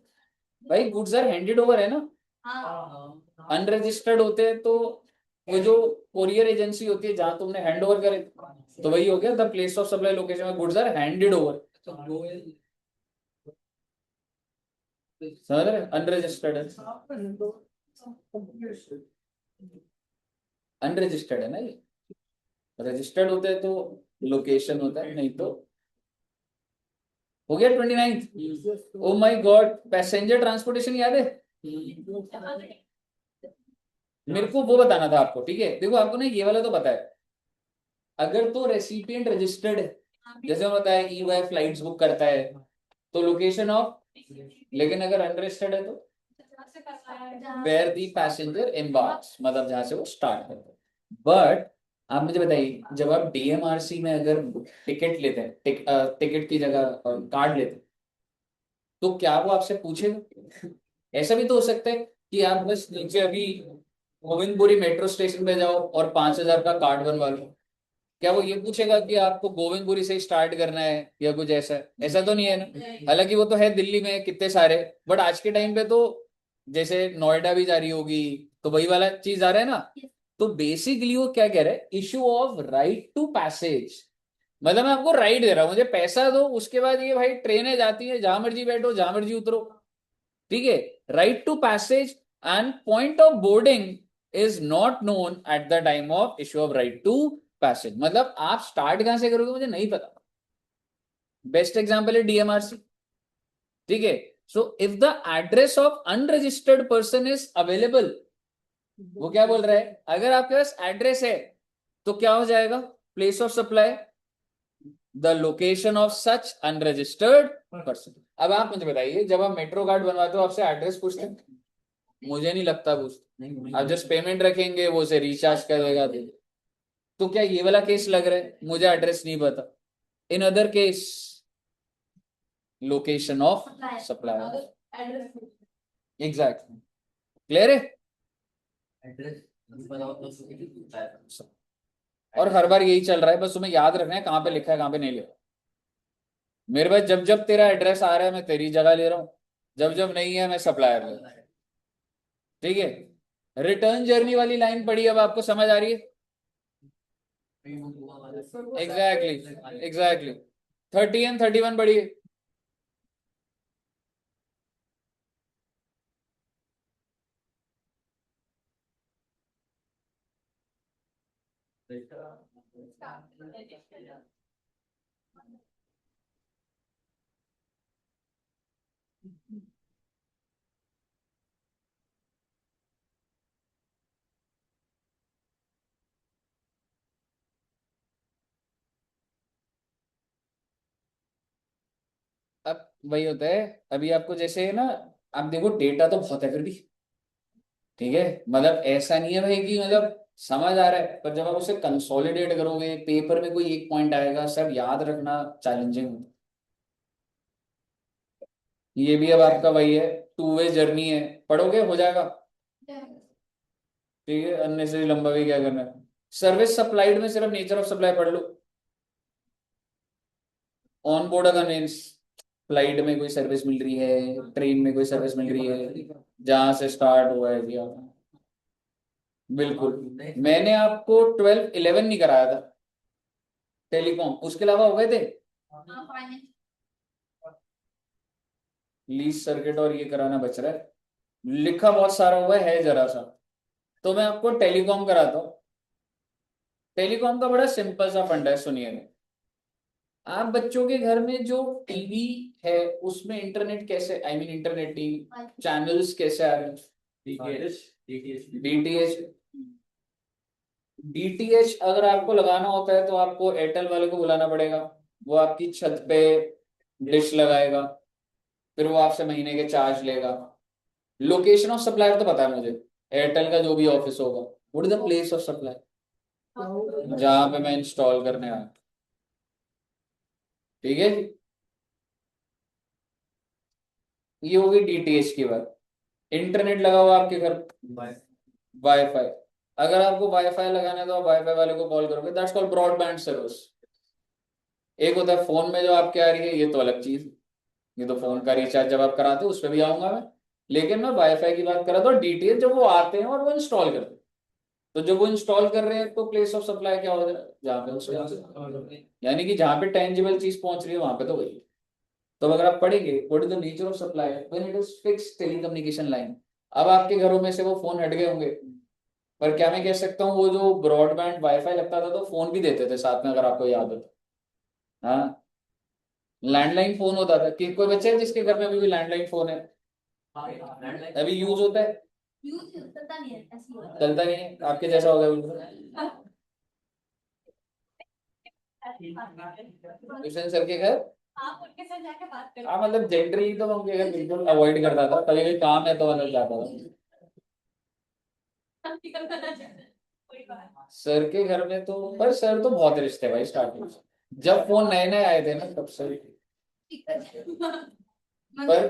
भाई गुड्स आर हैंडेड ओवर है ना, हाँ अनरजिस्टर्ड होते हैं तो वो जो कोरियर एजेंसी होती है जहां तुमने हैंड ओवर करे, तो वही हो गया the place of supply location में गुड्स आर हैंडेड ओवर। समझ रहे? अनरजिस्टर्ड है, अनरजिस्टर्ड है ना ये, रजिस्टर्ड होते हैं तो लोकेशन होता है, नहीं तो हो गया 29। Oh my God, passenger transportation याद है? मेरे को वो बताना था आपको, ठीक है देखो आपको ना ये वाला तो पता है, अगर तो रेसिपिएंट रजिस्टर्ड है, जैसे मैं बताया ई वाई फ्लाइट्स बुक करता है तो लोकेशन ऑफ, लेकिन अगर अनरजिस्टर्ड है तो वेयर दी पैसेंजर एम्बार्क्स, मतलब जहां से वो स्टार्ट करता है। बट आप मुझे बताइए, जब आप डीएमआरसी में अगर टिकट लेते हैं, टिकट की जगह कार्ड लेते हैं, तो क्या वो आपसे पूछेगा? ऐसा भी तो हो सकता है कि आप बस नीचे अभी गोविंदपुरी मेट्रो स्टेशन पे जाओ और 5,000 का कार्ड बनवा लो, क्या वो ये पूछेगा कि आपको गोविंदपुरी से स्टार्ट करना है या कुछ ऐसा? ऐसा तो नहीं है ना। हालांकि वो तो है दिल्ली में कितने सारे, बट आज के टाइम पे तो जैसे नोएडा भी जा रही होगी तो वही वाला चीज आ रहा है ना। तो बेसिकली वो क्या कह रहा है, issue of right to passage, मतलब मैं आपको राइट दे रहा हूं, मुझे पैसा दो, उसके बाद ये भाई ट्रेनें जाती है, जहां मर्जी बैठो जहां मर्जी उतरो, ठीक है। Right to passage and point of boarding is not known at the time of issue of right to passage, मतलब आप स्टार्ट कहां से करोगे मुझे नहीं पता, बेस्ट एग्जांपल है डीएमआरसी, ठीक है। So if the address of unregistered person is available, वो क्या बोल रहा है, अगर आपके पास एड्रेस है तो क्या हो जाएगा, place of supply the location of such unregistered person. अब आप मुझे बताइए, जब आप मेट्रो कार्ड बनवाते हो आपसे एड्रेस पूछते हैं? मुझे नहीं लगता पूछते। आप जस्ट पेमेंट रखेंगे, वो उसे रिचार्ज कर देगा, दे देगा। तो क्या ये वाला केस लग रहा है, मुझे एड्रेस नहीं पता। In other case location of supplier, exactly, clear है। और हर बार यही चल रहा है, बस तुम्हें याद रखना है कहाँ पे लिखा है कहाँ पे नहीं लिखा। मेरे पास जब जब तेरा एड्रेस आ रहा है मैं तेरी जगह ले रहा हूँ, जब जब नहीं है मैं सप्लायर ले रहा हूँ, ठीक है। रिटर्न जर्नी वाली लाइन पढ़ी, अब आपको समझ आ रही है। एग्जैक्टली एग्जैक्टली, 30 एंड 31 पढ़िए। अब वही होता है, अभी आपको जैसे है ना, आप देखो डेटा तो बहुत है फिर भी, ठीक है। मतलब ऐसा नहीं है भाई कि मतलब समझ आ रहा है, पर जब आप उसे कंसोलिडेट करोगे पेपर में कोई एक पॉइंट आएगा, सब याद रखना चैलेंजिंग। ये भी अब आपका वही है, टू वे जर्नी है, पढ़ोगे हो जाएगा, ठीक है। अननेसेसरी लंबा भी क्या करना है। सर्विस सप्लाइड में सिर्फ नेचर ऑफ सप्लाई पढ़ लो। ऑन बोर्ड कन्वेंस, फ्लाइट में कोई सर्विस मिल रही है, ट्रेन में कोई सर्विस मिल रही है, जहां से स्टार्ट हुआ है भैया। बिल्कुल, मैंने आपको 12 11 नहीं कराया था टेलीकॉम, उसके अलावा हो गए थे लीज सर्किट, और ये कराना बच रहा है। लिखा बहुत सारा हुआ है जरा सा। तो मैं आपको टेलीकॉम कराता हूँ। टेलीकॉम का बड़ा सिंपल सा फंडा है, सुनिए। आप बच्चों के घर में जो टीवी है उसमें इंटरनेट कैसे, I mean internet TV channels कैसे आ रहे हैं, डीटीएच। डीटीएच अगर आपको लगाना होता है तो आपको एयरटेल वाले को बुलाना पड़ेगा, वो आपकी छत पे डिश लगाएगा, फिर वो आपसे महीने के चार्ज लेगा। लोकेशन ऑफ सप्लायर तो पता है मुझे, एयरटेल का जो भी ऑफिस होगा, what is the place of supply, जहां पे मैं इंस्टॉल करने आया, ठीक है। ये होगी डीटीएच की बात। इंटरनेट लगा हुआ आपके घर, वाईफाई, अगर आपको वाईफाई लगाना है तो आप वाईफाई वाले को कॉल करोगे, दैट्स कॉल्ड ब्रॉडबैंड सर्विस। एक होता है फोन में जो आपके आ रही है, ये तो अलग चीज, ये तो फोन का रिचार्ज जब आप कराते हो उस पर भी आऊंगा मैं। लेकिन मैं वाईफाई की बात कर रहा था, डीटीएच जब वो आते हैं और वो इंस्टॉल करते हैं, तो जब वो इंस्टॉल कर रहे हैं तो प्लेस ऑफ सप्लाई क्या हो जाए, जहाँ पे यानी कि जहाँ पे टेंजिबल चीज पहुंच रही है वहां पे तो वही। तो अगर आप पढ़ेंगे what is the nature of supply when it is fixed telecommunication line. अब आपके घरों में से वो फोन हट गए होंगे, पर क्या मैं कह सकता हूँ वो जो ब्रॉडबैंड वाईफाई लगता था तो फोन भी देते थे साथ में, अगर आपको याद हो तो। हाँ, लैंडलाइन फोन होता था। कि कोई बच्चा है जिसके घर में अभी भी लैंडलाइन फोन है, अभी यूज होता है? चलता नहीं है, ऐसी होता है। चलता नहीं है, आपके जैसा होगा बिल्कुल। ट्यूशन सर के घर, आप उनके साथ जाके बात करो। हाँ मतलब जनरली तो मैं उनके घर बिल्कुल अवॉइड करता था, कभी कोई काम है तो अलग जाता था। हम निकल करना चाहते हैं, कोई बात नहीं। सर के घर में तो, पर सर तो बहुत रिश्ते भाई स्टार्टिंग से, जब फोन नए नए आए थे ना तब से। पर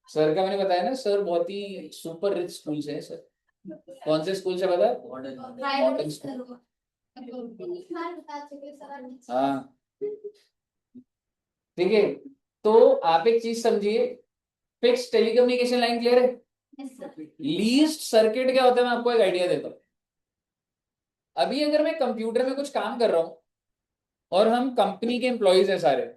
सर का मैंने बताया ना, सर बहुत ही सुपर रिच स्कूल से है सर। कौन से स्कूल से पता है? Modern school. हाँ, ठीक है। तो आप एक चीज समझिए, फिक्स टेलीकम्युनिकेशन लाइन क्लियर है। लीस्ट सर्किट क्या होता है, मैं आपको एक आइडिया देता हूँ। अभी अगर मैं कंप्यूटर में कुछ काम कर रहा हूं और हम कंपनी के एम्प्लॉयज हैं सारे,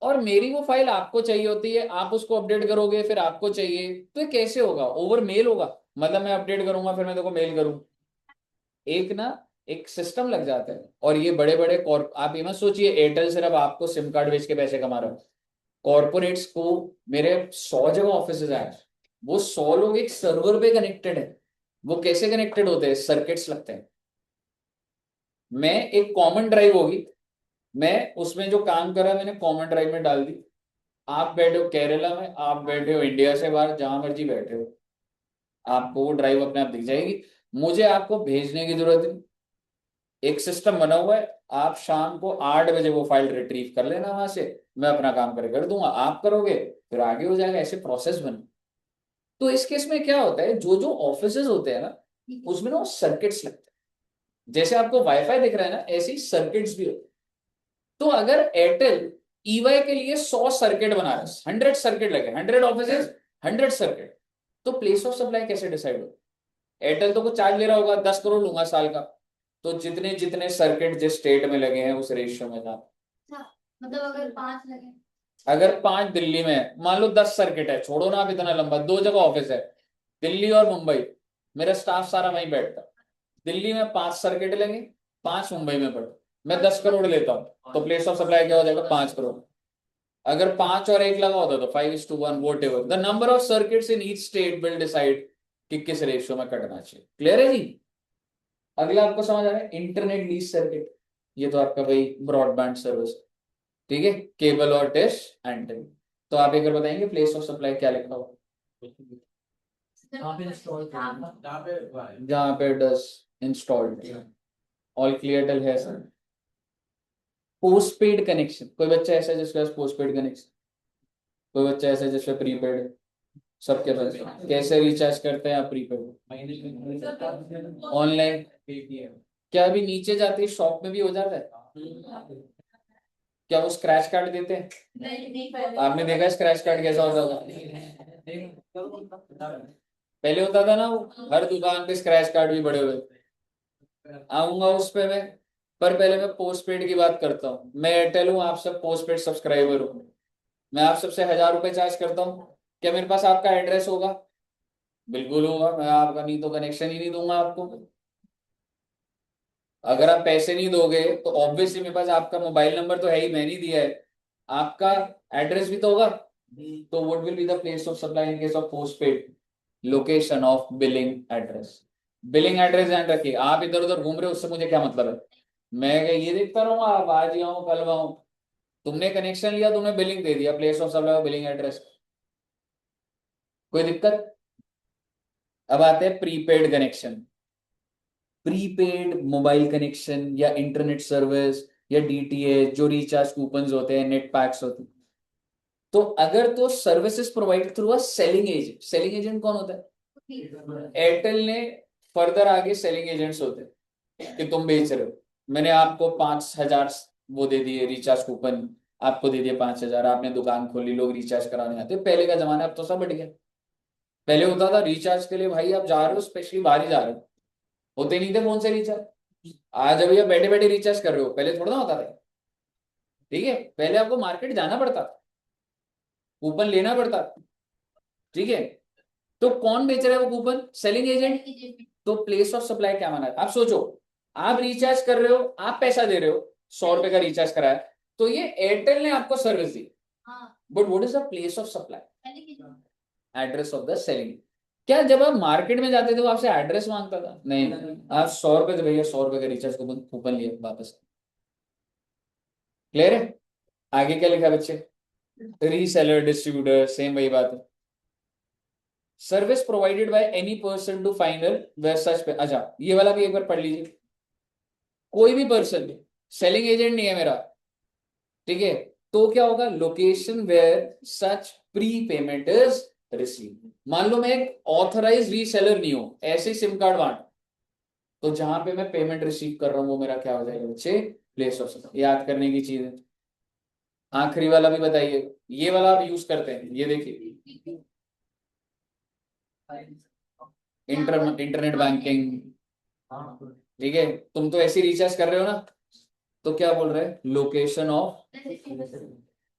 और मेरी वो फाइल आपको चाहिए होती है, आप उसको अपडेट करोगे, फिर आपको चाहिए, तो ये कैसे होगा, ओवर मेल होगा। मतलब मैं अपडेट करूंगा फिर मैं देखो मेल करूँ, एक ना एक सिस्टम लग जाता है। और ये बड़े बड़े आप ये मत सोचिए एयरटेल सिर्फ आपको सिम कार्ड बेच के पैसे कमा रहा है। कॉर्पोरेट्स को मेरे 100 जगह ऑफिस है, वो 100 लोग एक सर्वर पे कनेक्टेड है। वो कैसे कनेक्टेड होते हैं? सर्किट्स लगते हैं। मैं एक कॉमन ड्राइव होगी, मैं उसमें जो काम कर रहा है मैंने कॉमन ड्राइव में डाल दी। आप बैठे हो केरला में, आप बैठे हो इंडिया से बाहर, जहां मर्जी बैठे हो, आपको वो ड्राइव अपने आप दिख जाएगी। मुझे आपको भेजने की जरूरत नहीं, एक सिस्टम बना हुआ है। आप शाम को 8 बजे वो फाइल रिट्रीव कर लेना वहां से, मैं अपना काम कर दूंगा, आप करोगे, फिर आगे हो जाएगा। ऐसे प्रोसेस बने। तो इस केस में क्या होता है, जो जो ऑफिसेज होते हैं ना, उसमें ना सर्किट्स लगते हैं। जैसे आपको वाईफाई दिख रहा है ना, ऐसे ही सर्किट्स भी होते हैं। तो अगर एयरटेल ईवाई के लिए 100 सर्किट बना रहा है, 100 सर्किट लगे, 100 ऑफिसेज, 100 सर्किट, तो प्लेस ऑफ सप्लाई कैसे डिसाइड हो? एयरटेल तो कुछ चार्ज ले रहा होगा, 10 करोड़ लूंगा साल का, तो जितने जितने सर्किट जिस स्टेट में लगे हैं उस रेशियो में था। मतलब अगर 5 लगे, अगर 5 दिल्ली में है, मान लो 10 सर्किट है, छोड़ो ना आप इतना लंबा, 2 जगह ऑफिस है, दिल्ली और मुंबई, मेरा स्टाफ सारा वहीं बैठता। दिल्ली में 5 सर्किट लेंगे, 5 मुंबई में पड़े, मैं 10 करोड़ लेता हूँ, तो प्लेस ऑफ सप्लाई क्या हो जाएगा? 5 करोड़। अगर 5 और 1 लगा होता तो 5:1, vote ever the number of circuits in each state will decide कि किस रेशियो में कटना चाहिए। क्लियर है जी? अगला आपको समझ आ रहा है, इंटरनेट लीज सर्किट। ये तो आपका भाई ब्रॉडबैंड सर्विस, ठीक है, केबल और डिश एंटेना। तो आप एक बार बताएंगे प्लेस ऑफ सप्लाई क्या लिखा हुआ? जहाँ पे डस इंस्टॉल्ड। ऑल क्लियर टिल है सर? पोस्टपेड कनेक्शन, कोई बच्चा ऐसा है जिसके पास पोस्टपेड कनेक्शन? कोई बच्चा ऐसा है जिसपे प्रीपेड है? सबके पास। कैसे रिचार्ज करते हैं आप प्रीपेड? ऑनलाइन। क्या अभी नीचे जाते ही शॉप में भी हो जाता है? क्या वो स्क्रैच कार्ड देते हैं? नहीं आपने देखा स्क्रैच कार्ड कैसा होता था? पहले होता था ना, वो हर दुकान पे स्क्रैच कार्ड भी बड़े हुए। आऊंगा उस पे मैं, पर पहले मैं पोस्टपेड की बात करता हूँ। मैं एयरटेल हूँ, आप सब पोस्टपेड सब्सक्राइबर हूँ, मैं आप सबसे 1000 रुपए चार्ज करता हूँ। क्या मेरे पास आपका एड्रेस होगा? बिल्कुल होगा, मैं आपका नहीं तो कनेक्शन ही नहीं दूंगा आपको। अगर आप पैसे नहीं दोगे तो ऑब्वियसली मेरे पास आपका मोबाइल नंबर तो है ही, मैंने ही दिया है, आपका एड्रेस भी तो होगा। तो what will be the place of supply in case of postpaid? Location of billing address. Billing address ध्यान रखिए, आप इधर उधर घूम रहे हो उससे मुझे क्या मतलब है? मैं क्या ये देखता रहूंगा आप आज ही आऊं कल आऊं? तुमने कनेक्शन लिया, तुमने बिलिंग दे दिया, प्लेस ऑफ सप्लाई और बिलिंग एड्रेस, कोई दिक्कत? अब आते हैं prepaid connection. Prepaid mobile connection या इंटरनेट सर्विस या डीटीएच, जो रिचार्ज कूपन्स होते हैं, नेट पैक्स होते हैं, तो अगर तो services provide through a selling agent. Selling agent कौन होता है? एयरटेल ने फर्दर आगे सेलिंग एजेंट्स होते हैं कि तुम बेच रहे हो, मैंने आपको 5,000 वो दे दिए रिचार्ज कूपन, आपको दे दिए 5,000, आपने दुकान खोली, लोग रिचार्ज कराने आते। पहले का जमाना, अब तो सब बढ़ गया। पहले होता था रिचार्ज के लिए भाई आप जा रहे हो स्पेशली बाहर ही जा रहे हो, होते नहीं थे फोन से रिचार्ज। आज अभी आप बैठे बैठे रिचार्ज कर रहे हो, पहले थोड़ा ना होता था। ठीक है, पहले आपको मार्केट जाना पड़ता था, कूपन लेना पड़ता था। ठीक है, तो कौन बेच रहा है वो कूपन? Selling agent. तो प्लेस ऑफ सप्लाई क्या माना है? आप सोचो, आप रिचार्ज कर रहे हो, आप पैसा दे रहे हो, 100 रुपए का रिचार्ज कराया, तो ये एयरटेल ने आपको service the, but what is the place of supply? Address of the selling. क्या जब आप मार्केट में जाते थे वो आपसे एड्रेस मांगता था? नहीं, आप 100 रुपए थे भैया, 100 रुपए का रिचार्ज कूपन कूपन लिए वापस। क्लियर है? आगे क्या लिखा बच्चे? रीसेलर, डिस्ट्रीब्यूटर, सेम वही बात है। Service provided by any person to final where such. अच्छा, ये वाला भी एक बार पढ़ लीजिए। कोई भी पर्सन, सेलिंग एजेंट नहीं है मेरा, ठीक है, तो क्या होगा? Location where such pre payment is receive. मान लो मैं एक ऑथराइज रीसेलर नहीं हूं, ऐसे ही सिम कार्ड बांट, तो जहां पे मैं पेमेंट रिसीव कर रहा हूं वो मेरा क्या हो जाएगा बच्चे? Place of supply. याद करने की चीज है। आखिरी वाला भी बताइए, ये वाला आप यूज करते हैं, ये देखिए, इंटरनेट बैंकिंग। ठीक है, तुम तो ऐसे रिचार्ज कर रहे हो ना, तो क्या बोल रहे हैं? Location of.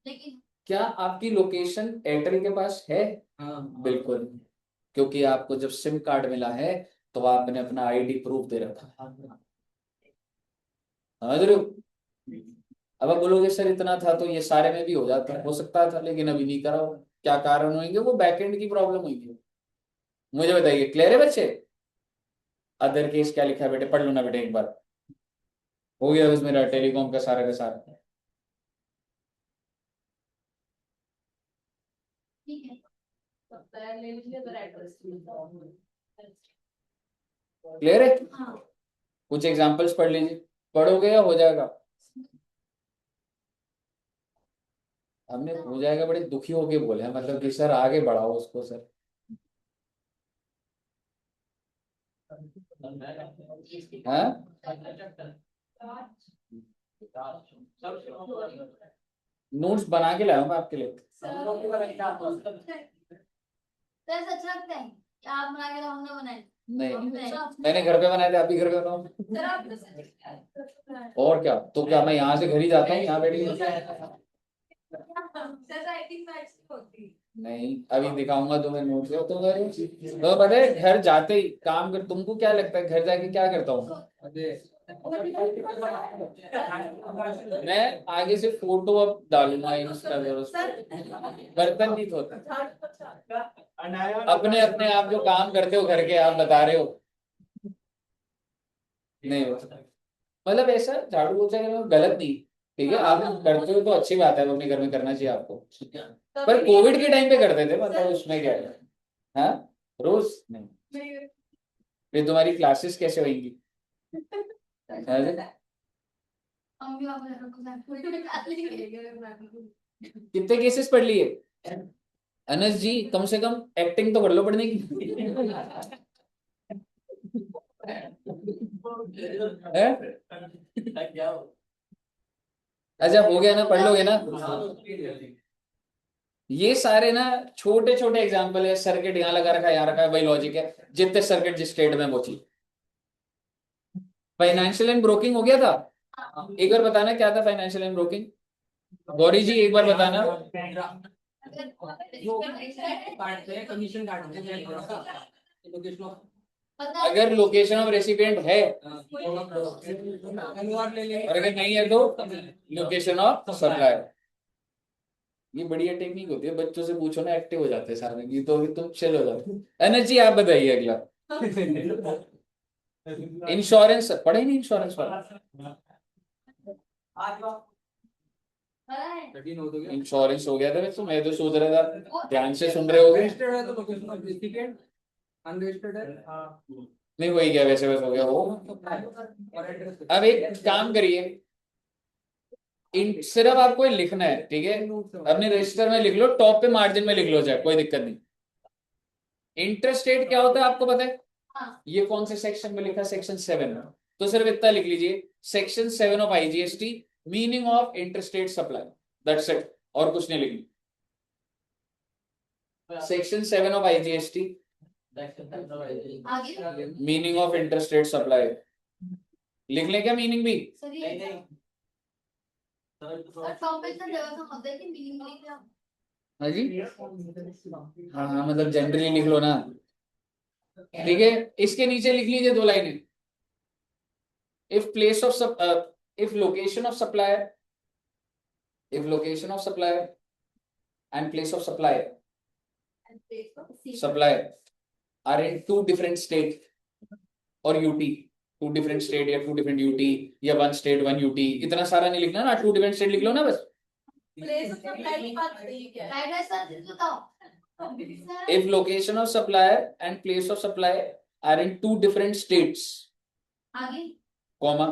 लेकिन क्या आपकी लोकेशन एयरटेल के पास है? बिल्कुल, क्योंकि आपको जब सिम कार्ड मिला है तो आपने अपना आईडी प्रूफ दे रखा है। समझ रहे हो? अब आप बोलोगे सर इतना था तो ये सारे में भी हो जाता, हो सकता था, लेकिन अभी नहीं करा हो। क्या कारण होंगे? वो बैकएंड की प्रॉब्लम होगी। मुझे बताइए, क्लियर है बच्चे? अदर केस क्या लिखा है बेटे, पढ़ लो ना बेटे एक बार। हो गया बस मेरा टेलीकॉम का सारा। ठीक है। सप्लायर ले लीजिए अगर एड्रेस क्लियर है? हाँ कुछ एग्जांपल्स पढ़ लीजिए, पढ़ोगे या हो जाएगा? हमने हो जाएगा बड़े दुखी होके बोले हैं, मतलब कि सर आगे बढ़ाओ उसको सर। हाँ नोट्स बना के लाया हूँ मैं आपके लिए। तो ऐसा अच्छा लगता है कि आप बना के हमने बनाए। नहीं मैंने घर पे बनाए थे, आप भी घर पे बनाओ। और क्या, तो क्या मैं यहाँ से घर ही जाता हूँ, यहाँ बैठ के? नहीं अभी दिखाऊंगा तुम्हें नोट्स, तो पता है घर जाते ही काम कर, तुमको क्या लगता है घर जाके क्या करता हूँ मैं? आगे से फोटो अब डालूंगा इंस्टा पर, बर्तन नहीं धोता। अपने अपने आप जो काम करते हो घर के, आप बता रहे हो नहीं होता। मतलब ऐसा झाड़ू पोछा करना गलत नहीं, ठीक है आप करते हो तो अच्छी बात है, वो अपने घर में करना चाहिए आपको। पर कोविड के टाइम पे करते थे, मतलब उसमें क्या है? हाँ रोज नहीं। फिर तुम्हारी क्लासेस कैसे होंगी? हम भी कितने केसेस पढ़ लिए अनस जी? कम से कम एक्टिंग तो कर लो पढ़ने की। है? अच्छा हो गया ना, पढ़ लोगे ना? ये सारे ना छोटे छोटे एग्जाम्पल है। सर्किट यहाँ लगा रखा है, यहाँ रखा है, वही लॉजिक है। जितने सर्किट जिस स्टेट में वो चीज। फाइनेंशियल एंड ब्रोकिंग हो गया था। एक बार बताना क्या था फाइनेंशियल एंड ब्रोकिंग? गौरी जी एक बार बताना। कमीशन काटते हैं अगर लोकेशन ऑफ रेसिपिएंट है और अगर नहीं है तो लोकेशन ऑफ सप्लायर। ये बढ़िया टेक्निक होती है, बच्चों से पूछो ना एक्टिव हो जाते हैं सारे, ये तो तुम चिल हो जाते। अनज जी आप बताइए अगला। इंश्योरेंस पढ़े नहीं? इंश्योरेंस पर इंश्योरेंस हो गया था वैसे, मैं तो सोच रहा था ध्यान से सुन रहे होगे। नहीं वही गया वैसे, बस हो गया वो। अब एक काम करिए, सिर्फ आपको ये लिखना है, ठीक है? अपने रजिस्टर में लिख लो, टॉप पे मार्जिन में लिख लो, जाए कोई दिक्कत नहीं। इंटरेस्ट रेट क्या होता है आपको पता है? ये कौन से सेक्शन में लिखा? सेक्शन 7। तो सिर्फ इतना लिख लीजिए, section 7 of IGST, meaning of interest rate supply, that's it, और कुछ नहीं लिखना। Section 7 of IGST, meaning of interest rate supply. लिख लें क्या मीनिंग भी? हाँ जी, हाँ हाँ मतलब जनरली लिख लो ना, ठीक है? इसके नीचे लिख लीजिए 2 लाइनें। If place of if location of supplier, if location of supplier and place of supplier are in 2 different state or UT, 2 different state या 2 different UT या 1 state 1 UT, इतना सारा नहीं लिखना ना, 2 different state लिख लो ना बस। if location of supplier and place of supply are in 2 different states, comma,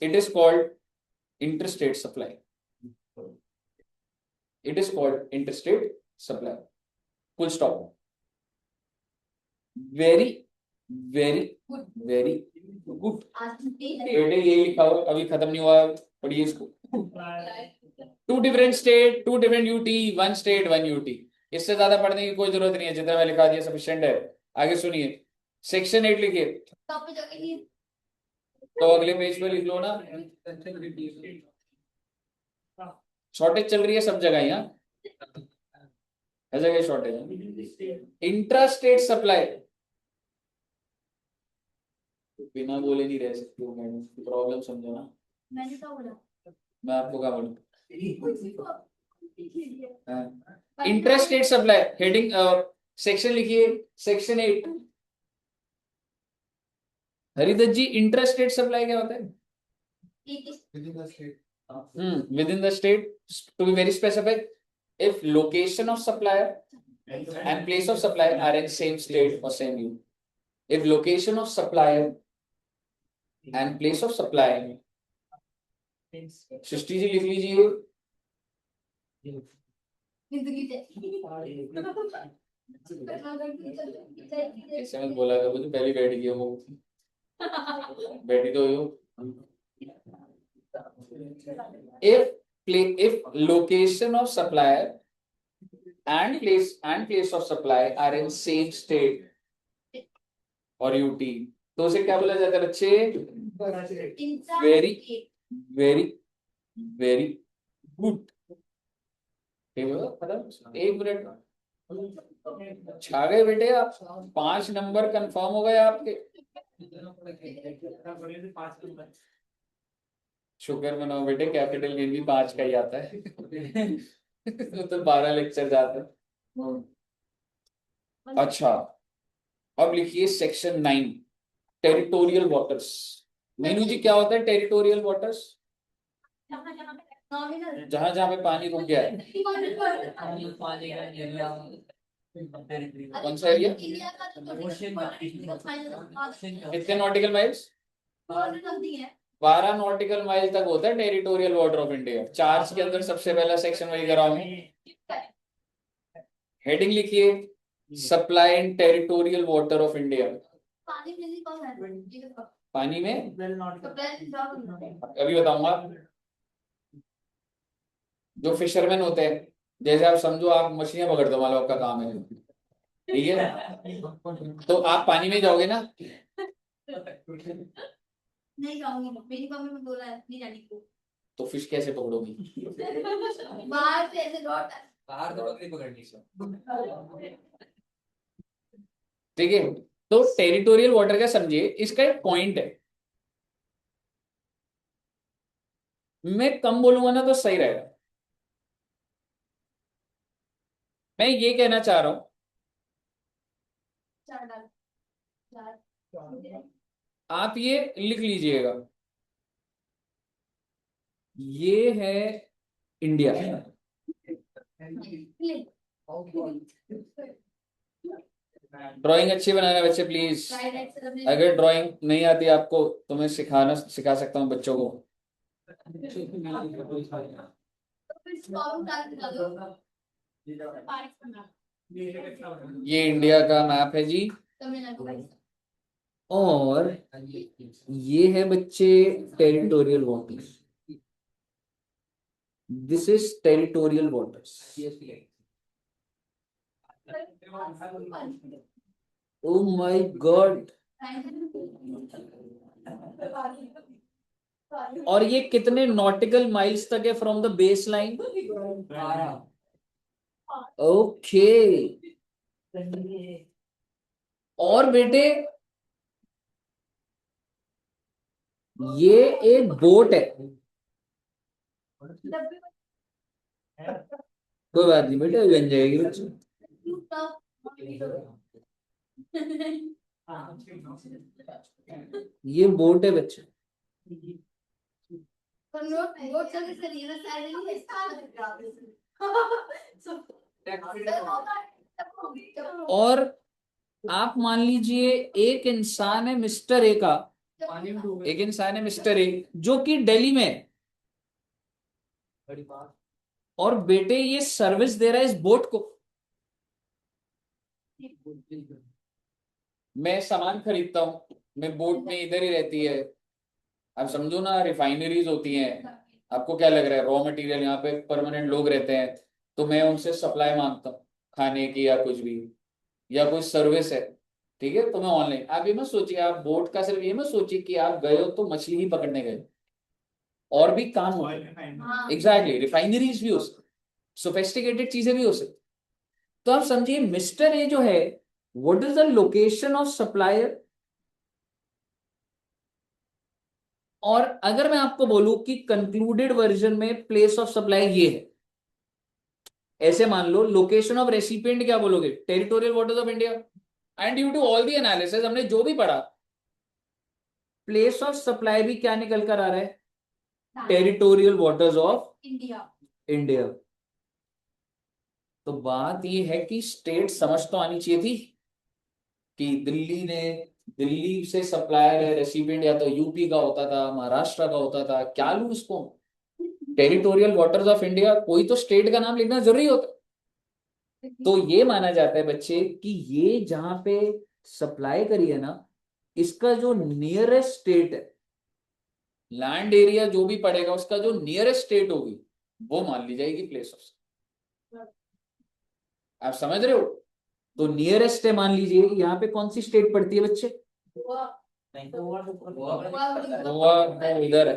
it is called interstate supply. It is called interstate supply. Full stop. Very very good. बेटे ये लिखा हो, अभी खत्म नहीं हुआ, पढ़िए इसको। 2 different state, 2 different UT, 1 state 1 UT। इससे ज्यादा पढ़ने की कोई जरूरत नहीं है, जितना मैं लिखा दिया सफिशिएंट है। आगे सुनिए, सेक्शन 8 लिखिए। तो अगले पेज पे लिख लो ना, शॉर्टेज चल रही है सब जगह, यहाँ हर जगह शॉर्टेज है। इंट्रा स्टेट सप्लाई, बिना बोले नहीं रह सकती हूँ मैडम, प्रॉब्लम समझो ना। मैंने क्या बोला? मैं आपको क्या बोलूं? पर interest rate supply heading section लिखिए, section 8। Haridatt ji, interest rate supply क्या होता है? Within the state, to be very specific, if location of supplier and place of supply are in same state or same unit. If location of supplier and place of supply, Srishti ji लिख लीजिए। ऐसे में बोला था मुझे, पहली बैठ गई वो, बैठी तो हो। If location of supplier and place of supply are in same state और UT, तो उसे क्या बोला जाता है बच्चे? Very very very good. मतलब 1 मिनट छा गए बेटे आप, 5 नंबर कंफर्म हो गए आपके। शुक्र मनाओ बेटे, कैपिटल गेन भी 5 का ही आता है। तो 12 लेक्चर जाते हैं। अच्छा, अब लिखिए सेक्शन 9, टेरिटोरियल वाटर्स। मीनू जी, क्या होता है टेरिटोरियल वाटर्स? जहां जहां पे पानी रुक गया है। कौन सा एरिया? कितने नॉटिकल माइल्स? 12 नॉटिकल माइल तक होता है territorial water of India. Charge के अंदर सबसे पहला सेक्शन वही कराऊंगा। हेडिंग लिखिए, supply in territorial water of India. पानी में अभी बताऊंगा। जो फिशरमैन होते हैं, जैसे आप समझो आप मछलियां पकड़ दो, वाला आपका काम है, ठीक है? तो आप पानी में जाओगे ना? नहीं जाऊंगी, मेरी मम्मी ने बोला है नहीं जाने को। तो फिश कैसे पकड़ोगी? बाहर से ऐसे लौट बाहर तो नहीं पकड़नी सर। ठीक है, तो टेरिटोरियल वाटर का समझिए, इसका एक पॉइंट है। मैं कम बोलूंगा ना तो सही रहेगा। मैं ये कहना चाह रहा हूं, आप ये लिख लीजिएगा, ये है इंडिया। ड्राइंग अच्छी बनाना बच्चे प्लीज। अगर ड्राइंग नहीं आती आपको तो मैं सिखा सकता हूँ बच्चों को। ये इंडिया का मैप है जी, और ये है बच्चे territorial waters. This is territorial waters. Oh my God. और ये कितने नॉटिकल माइल्स तक है from the base line? Okay. और बेटे ये एक बोट है। कोई बात नहीं बेटे, बन जाएगी बच्चे। ये बोट है बच्चे। और आप मान लीजिए एक इंसान है मिस्टर ए का, एक इंसान है मिस्टर ए जो कि दिल्ली में है, और बेटे ये सर्विस दे रहा है इस बोट को। मैं सामान खरीदता हूँ, मैं बोट में इधर ही रहती है, आप समझो ना, रिफाइनरीज होती हैं। आपको क्या लग रहा है रॉ मटेरियल यहाँ पे परमानेंट लोग रहते हैं, तो मैं उनसे सप्लाई मांगता हूँ खाने की या कुछ भी, या कोई सर्विस है, ठीक है? तो मैं ऑनलाइन, आप ये मत सोचिए, आप बोट का सिर्फ ये मत सोचिए कि आप गए हो तो मछली ही पकड़ने गए, और भी काम होते हैं। एग्जैक्टली, रिफाइनरीज भी हो सकती, सोफिस्टिकेटेड चीजें भी हो सकती। तो आप समझिए मिस्टर ए जो है, what is the location of supplier और अगर मैं आपको बोलूं कि कंक्लूडेड वर्जन में प्लेस ऑफ सप्लाई ये है, ऐसे मान लो लोकेशन ऑफ रेसिपिएंट क्या बोलोगे, territorial waters of India, and due to all the analysis हमने जो भी पढ़ा, प्लेस ऑफ सप्लाई भी क्या निकल कर आ रहा है, territorial waters of India. India. तो बात ये है कि स्टेट समझ तो आनी चाहिए थी कि दिल्ली से सप्लायर है रेसिपिएंट, या तो यूपी का होता था, महाराष्ट्र का होता था, क्या लू इसको, टेरिटोरियल वाटर्स ऑफ इंडिया, कोई तो स्टेट का नाम लिखना जरूरी होता। तो ये माना जाता है बच्चे कि ये जहां पे सप्लाई करी है ना, इसका जो नियरेस्ट स्टेट है, लैंड एरिया जो भी पड़ेगा उसका जो नियरेस्ट स्टेट होगी वो मान ली जाएगी प्लेस ऑफ। आप समझ रहे हो? तो नियरेस्ट है, मान लीजिए यहाँ पे कौन सी स्टेट पड़ती है बच्चे, गोवा है, इधर है,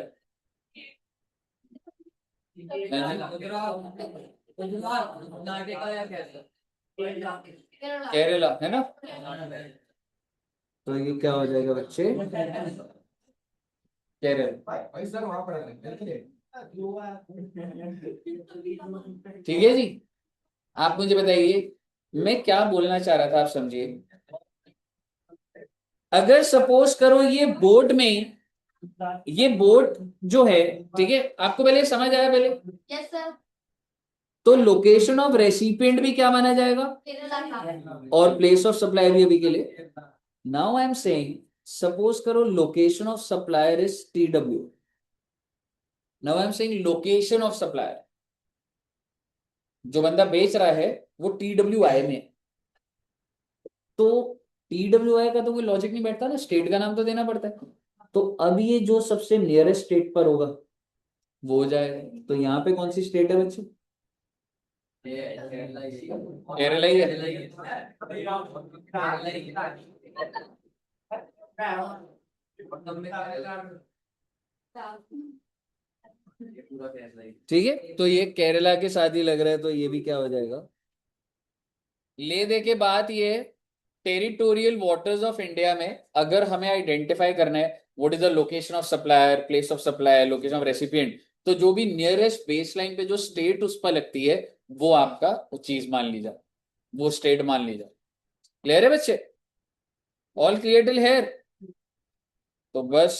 कर्नाटका या कैसे? केरला है ना। तो ये क्या हो जाएगा बच्चे, केरला। ठीक है जी। आप मुझे बताइए मैं क्या बोलना चाह रहा था, आप समझिए। अगर सपोज करो ये बोट में, ये बोट जो है, ठीक है, आपको पहले समझ आया पहले, यस सर। तो लोकेशन ऑफ रेसिपिएंट भी क्या माना जाएगा, केरला का। और प्लेस ऑफ सप्लाई भी अभी के लिए। Now I am saying suppose करो location of supplier is TW। Now I am saying location of supplier, जो बंदा बेच रहा है वो TWI में है। तो TWI का तो कोई लॉजिक नहीं बैठता ना, स्टेट का नाम तो देना पड़ता है। तो अब ये जो सबसे नियरेस्ट स्टेट पर होगा वो हो जाएगा। तो यहाँ पे कौन सी स्टेट है बच्चे, केरला ही है। ठीक है, तो ये केरला के साथ ही लग रहा है, तो ये भी क्या हो जाएगा। ले दे के बात ये, टेरिटोरियल वाटर्स ऑफ इंडिया में अगर हमें आइडेंटिफाई करना है what is the location of supplier, place of supply, location of recipient, तो जो भी नियरेस्ट बेस लाइन पे जो स्टेट उस पर लगती है वो आपका वो चीज मान ली जाए, वो स्टेट मान ली जाए। क्लियर है बच्चे, ऑल क्लियर टिल हेयर? तो बस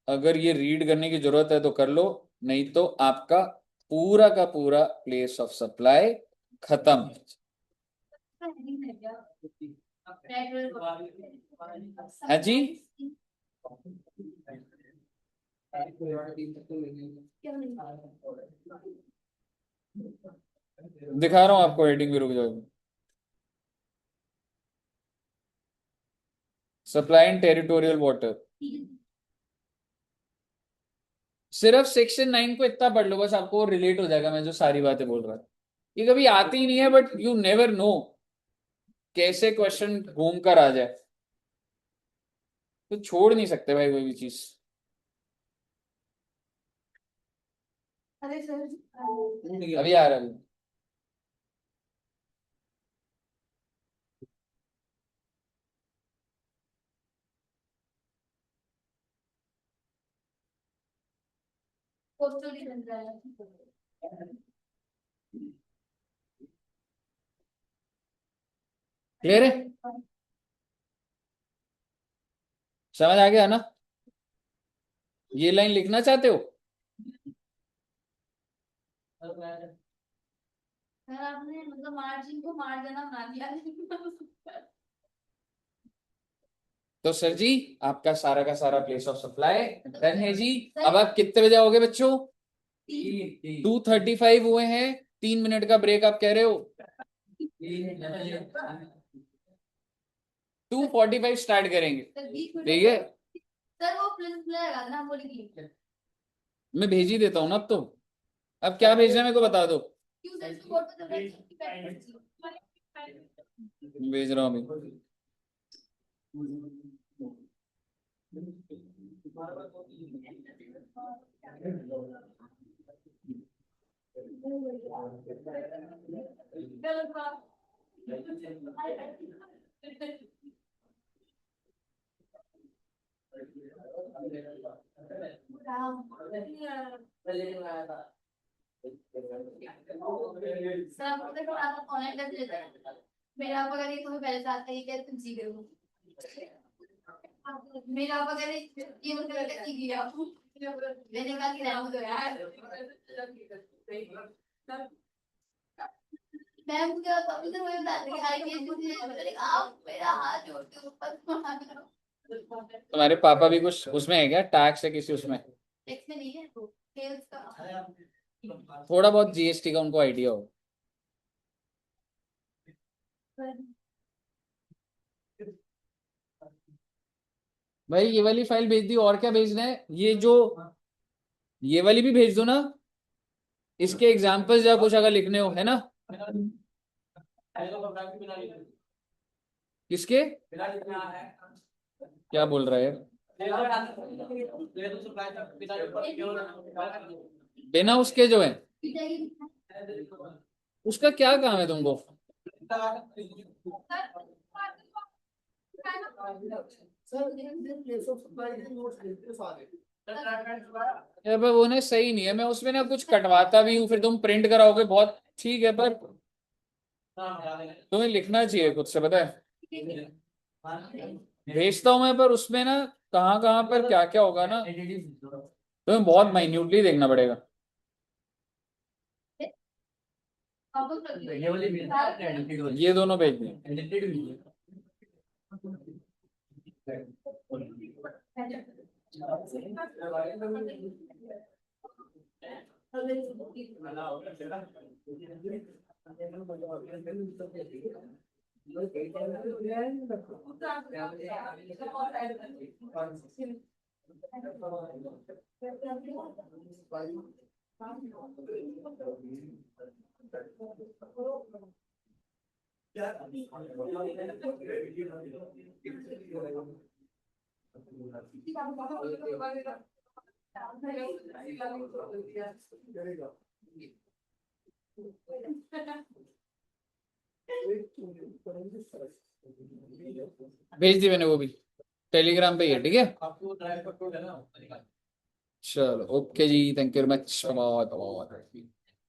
अगर ये रीड करने की जरूरत है तो कर लो, नहीं तो आपका पूरा का पूरा प्लेस ऑफ सप्लाई खत्म। है जी, दिखा रहा हूं आपको, हेडिंग भी रुक जाओ। सप्लाई एंड टेरिटोरियल वाटर, सिर्फ सेक्शन 9 को इतना पढ़ लो बस, आपको रिलेट हो जाएगा मैं जो सारी बातें बोल रहा था। ये कभी आती ही नहीं है, बट यू नेवर नो कैसे क्वेश्चन घूम कर आ जाए, तो छोड़ नहीं सकते भाई कोई भी चीज। अरे सर अभी आ रहा है। पोस्टल भी बन रहा है। क्लियर है, समझ आ गया ना? ये लाइन लिखना चाहते हो? सर आपने मतलब मार्जिन को मार देना बना दिया। तो सर जी आपका सारा का सारा प्लेस ऑफ सप्लाई डन है जी। अब आप कितने बजे आओगे बच्चों? 2:35 हुए हैं, 3 मिनट का ब्रेक आप कह रहे हो, 2:45 स्टार्ट करेंगे। ठीक है, सर वो प्लस लगा ना, बोलिए मैं भेज ही देता हूँ ना। अब क्या भेजना है मेरे को बता दो, क्यों सर इसको बोल तो दे। भेज रहा हूँ अभी। सर आपको देखो आप ऑनलाइन कर लेते हैं मेरा आप अगर ये तुम्हें पहले से आता है क्या तुम सीख रहे हो मेरा आप अगर ये मतलब क्या सीख लिया मैंने कहा कि रहने दो यार मैं मुझे तभी से मुझे बता रही आई ये मुझे आप मेरा हाथ जोड़ते हो ऊपर तुम्हारे पापा भी कुछ उसमें है क्या, टैक्स है किसी उसमें? टैक्स में नहीं है सेल्स का थोड़ा बहुत जीएसटी का उनको आइडिया हो। भाई ये वाली फाइल भेज दी, और क्या भेजना है? ये वाली भी भेज दो ना, इसके एग्जाम्पल्स या कुछ अगर लिखने हो, है ना? किसके? क्या बोल रहा है? बिना उसके जो है, उसका क्या काम है तुमको? यार पर वो ना सही नहीं है, मैं उसमें ना कुछ कटवाता भी हूँ, फिर तुम प्रिंट कराओगे, बहुत ठीक है, पर तुम्हें लिखना चाहिए खुद से, पता है? भेजता हूँ मैं, पर उसमें ना कहाँ कहाँ पर क्या क्या होगा ना, तुम्हें बहुत माइन्यूटली देखना पड़ेगा। ये दोनों भेज दें। भेज दी मैंने वो भी, टेलीग्राम पे ही है, ठीक है? चलो ओके जी, थैंक यू वेरी मच।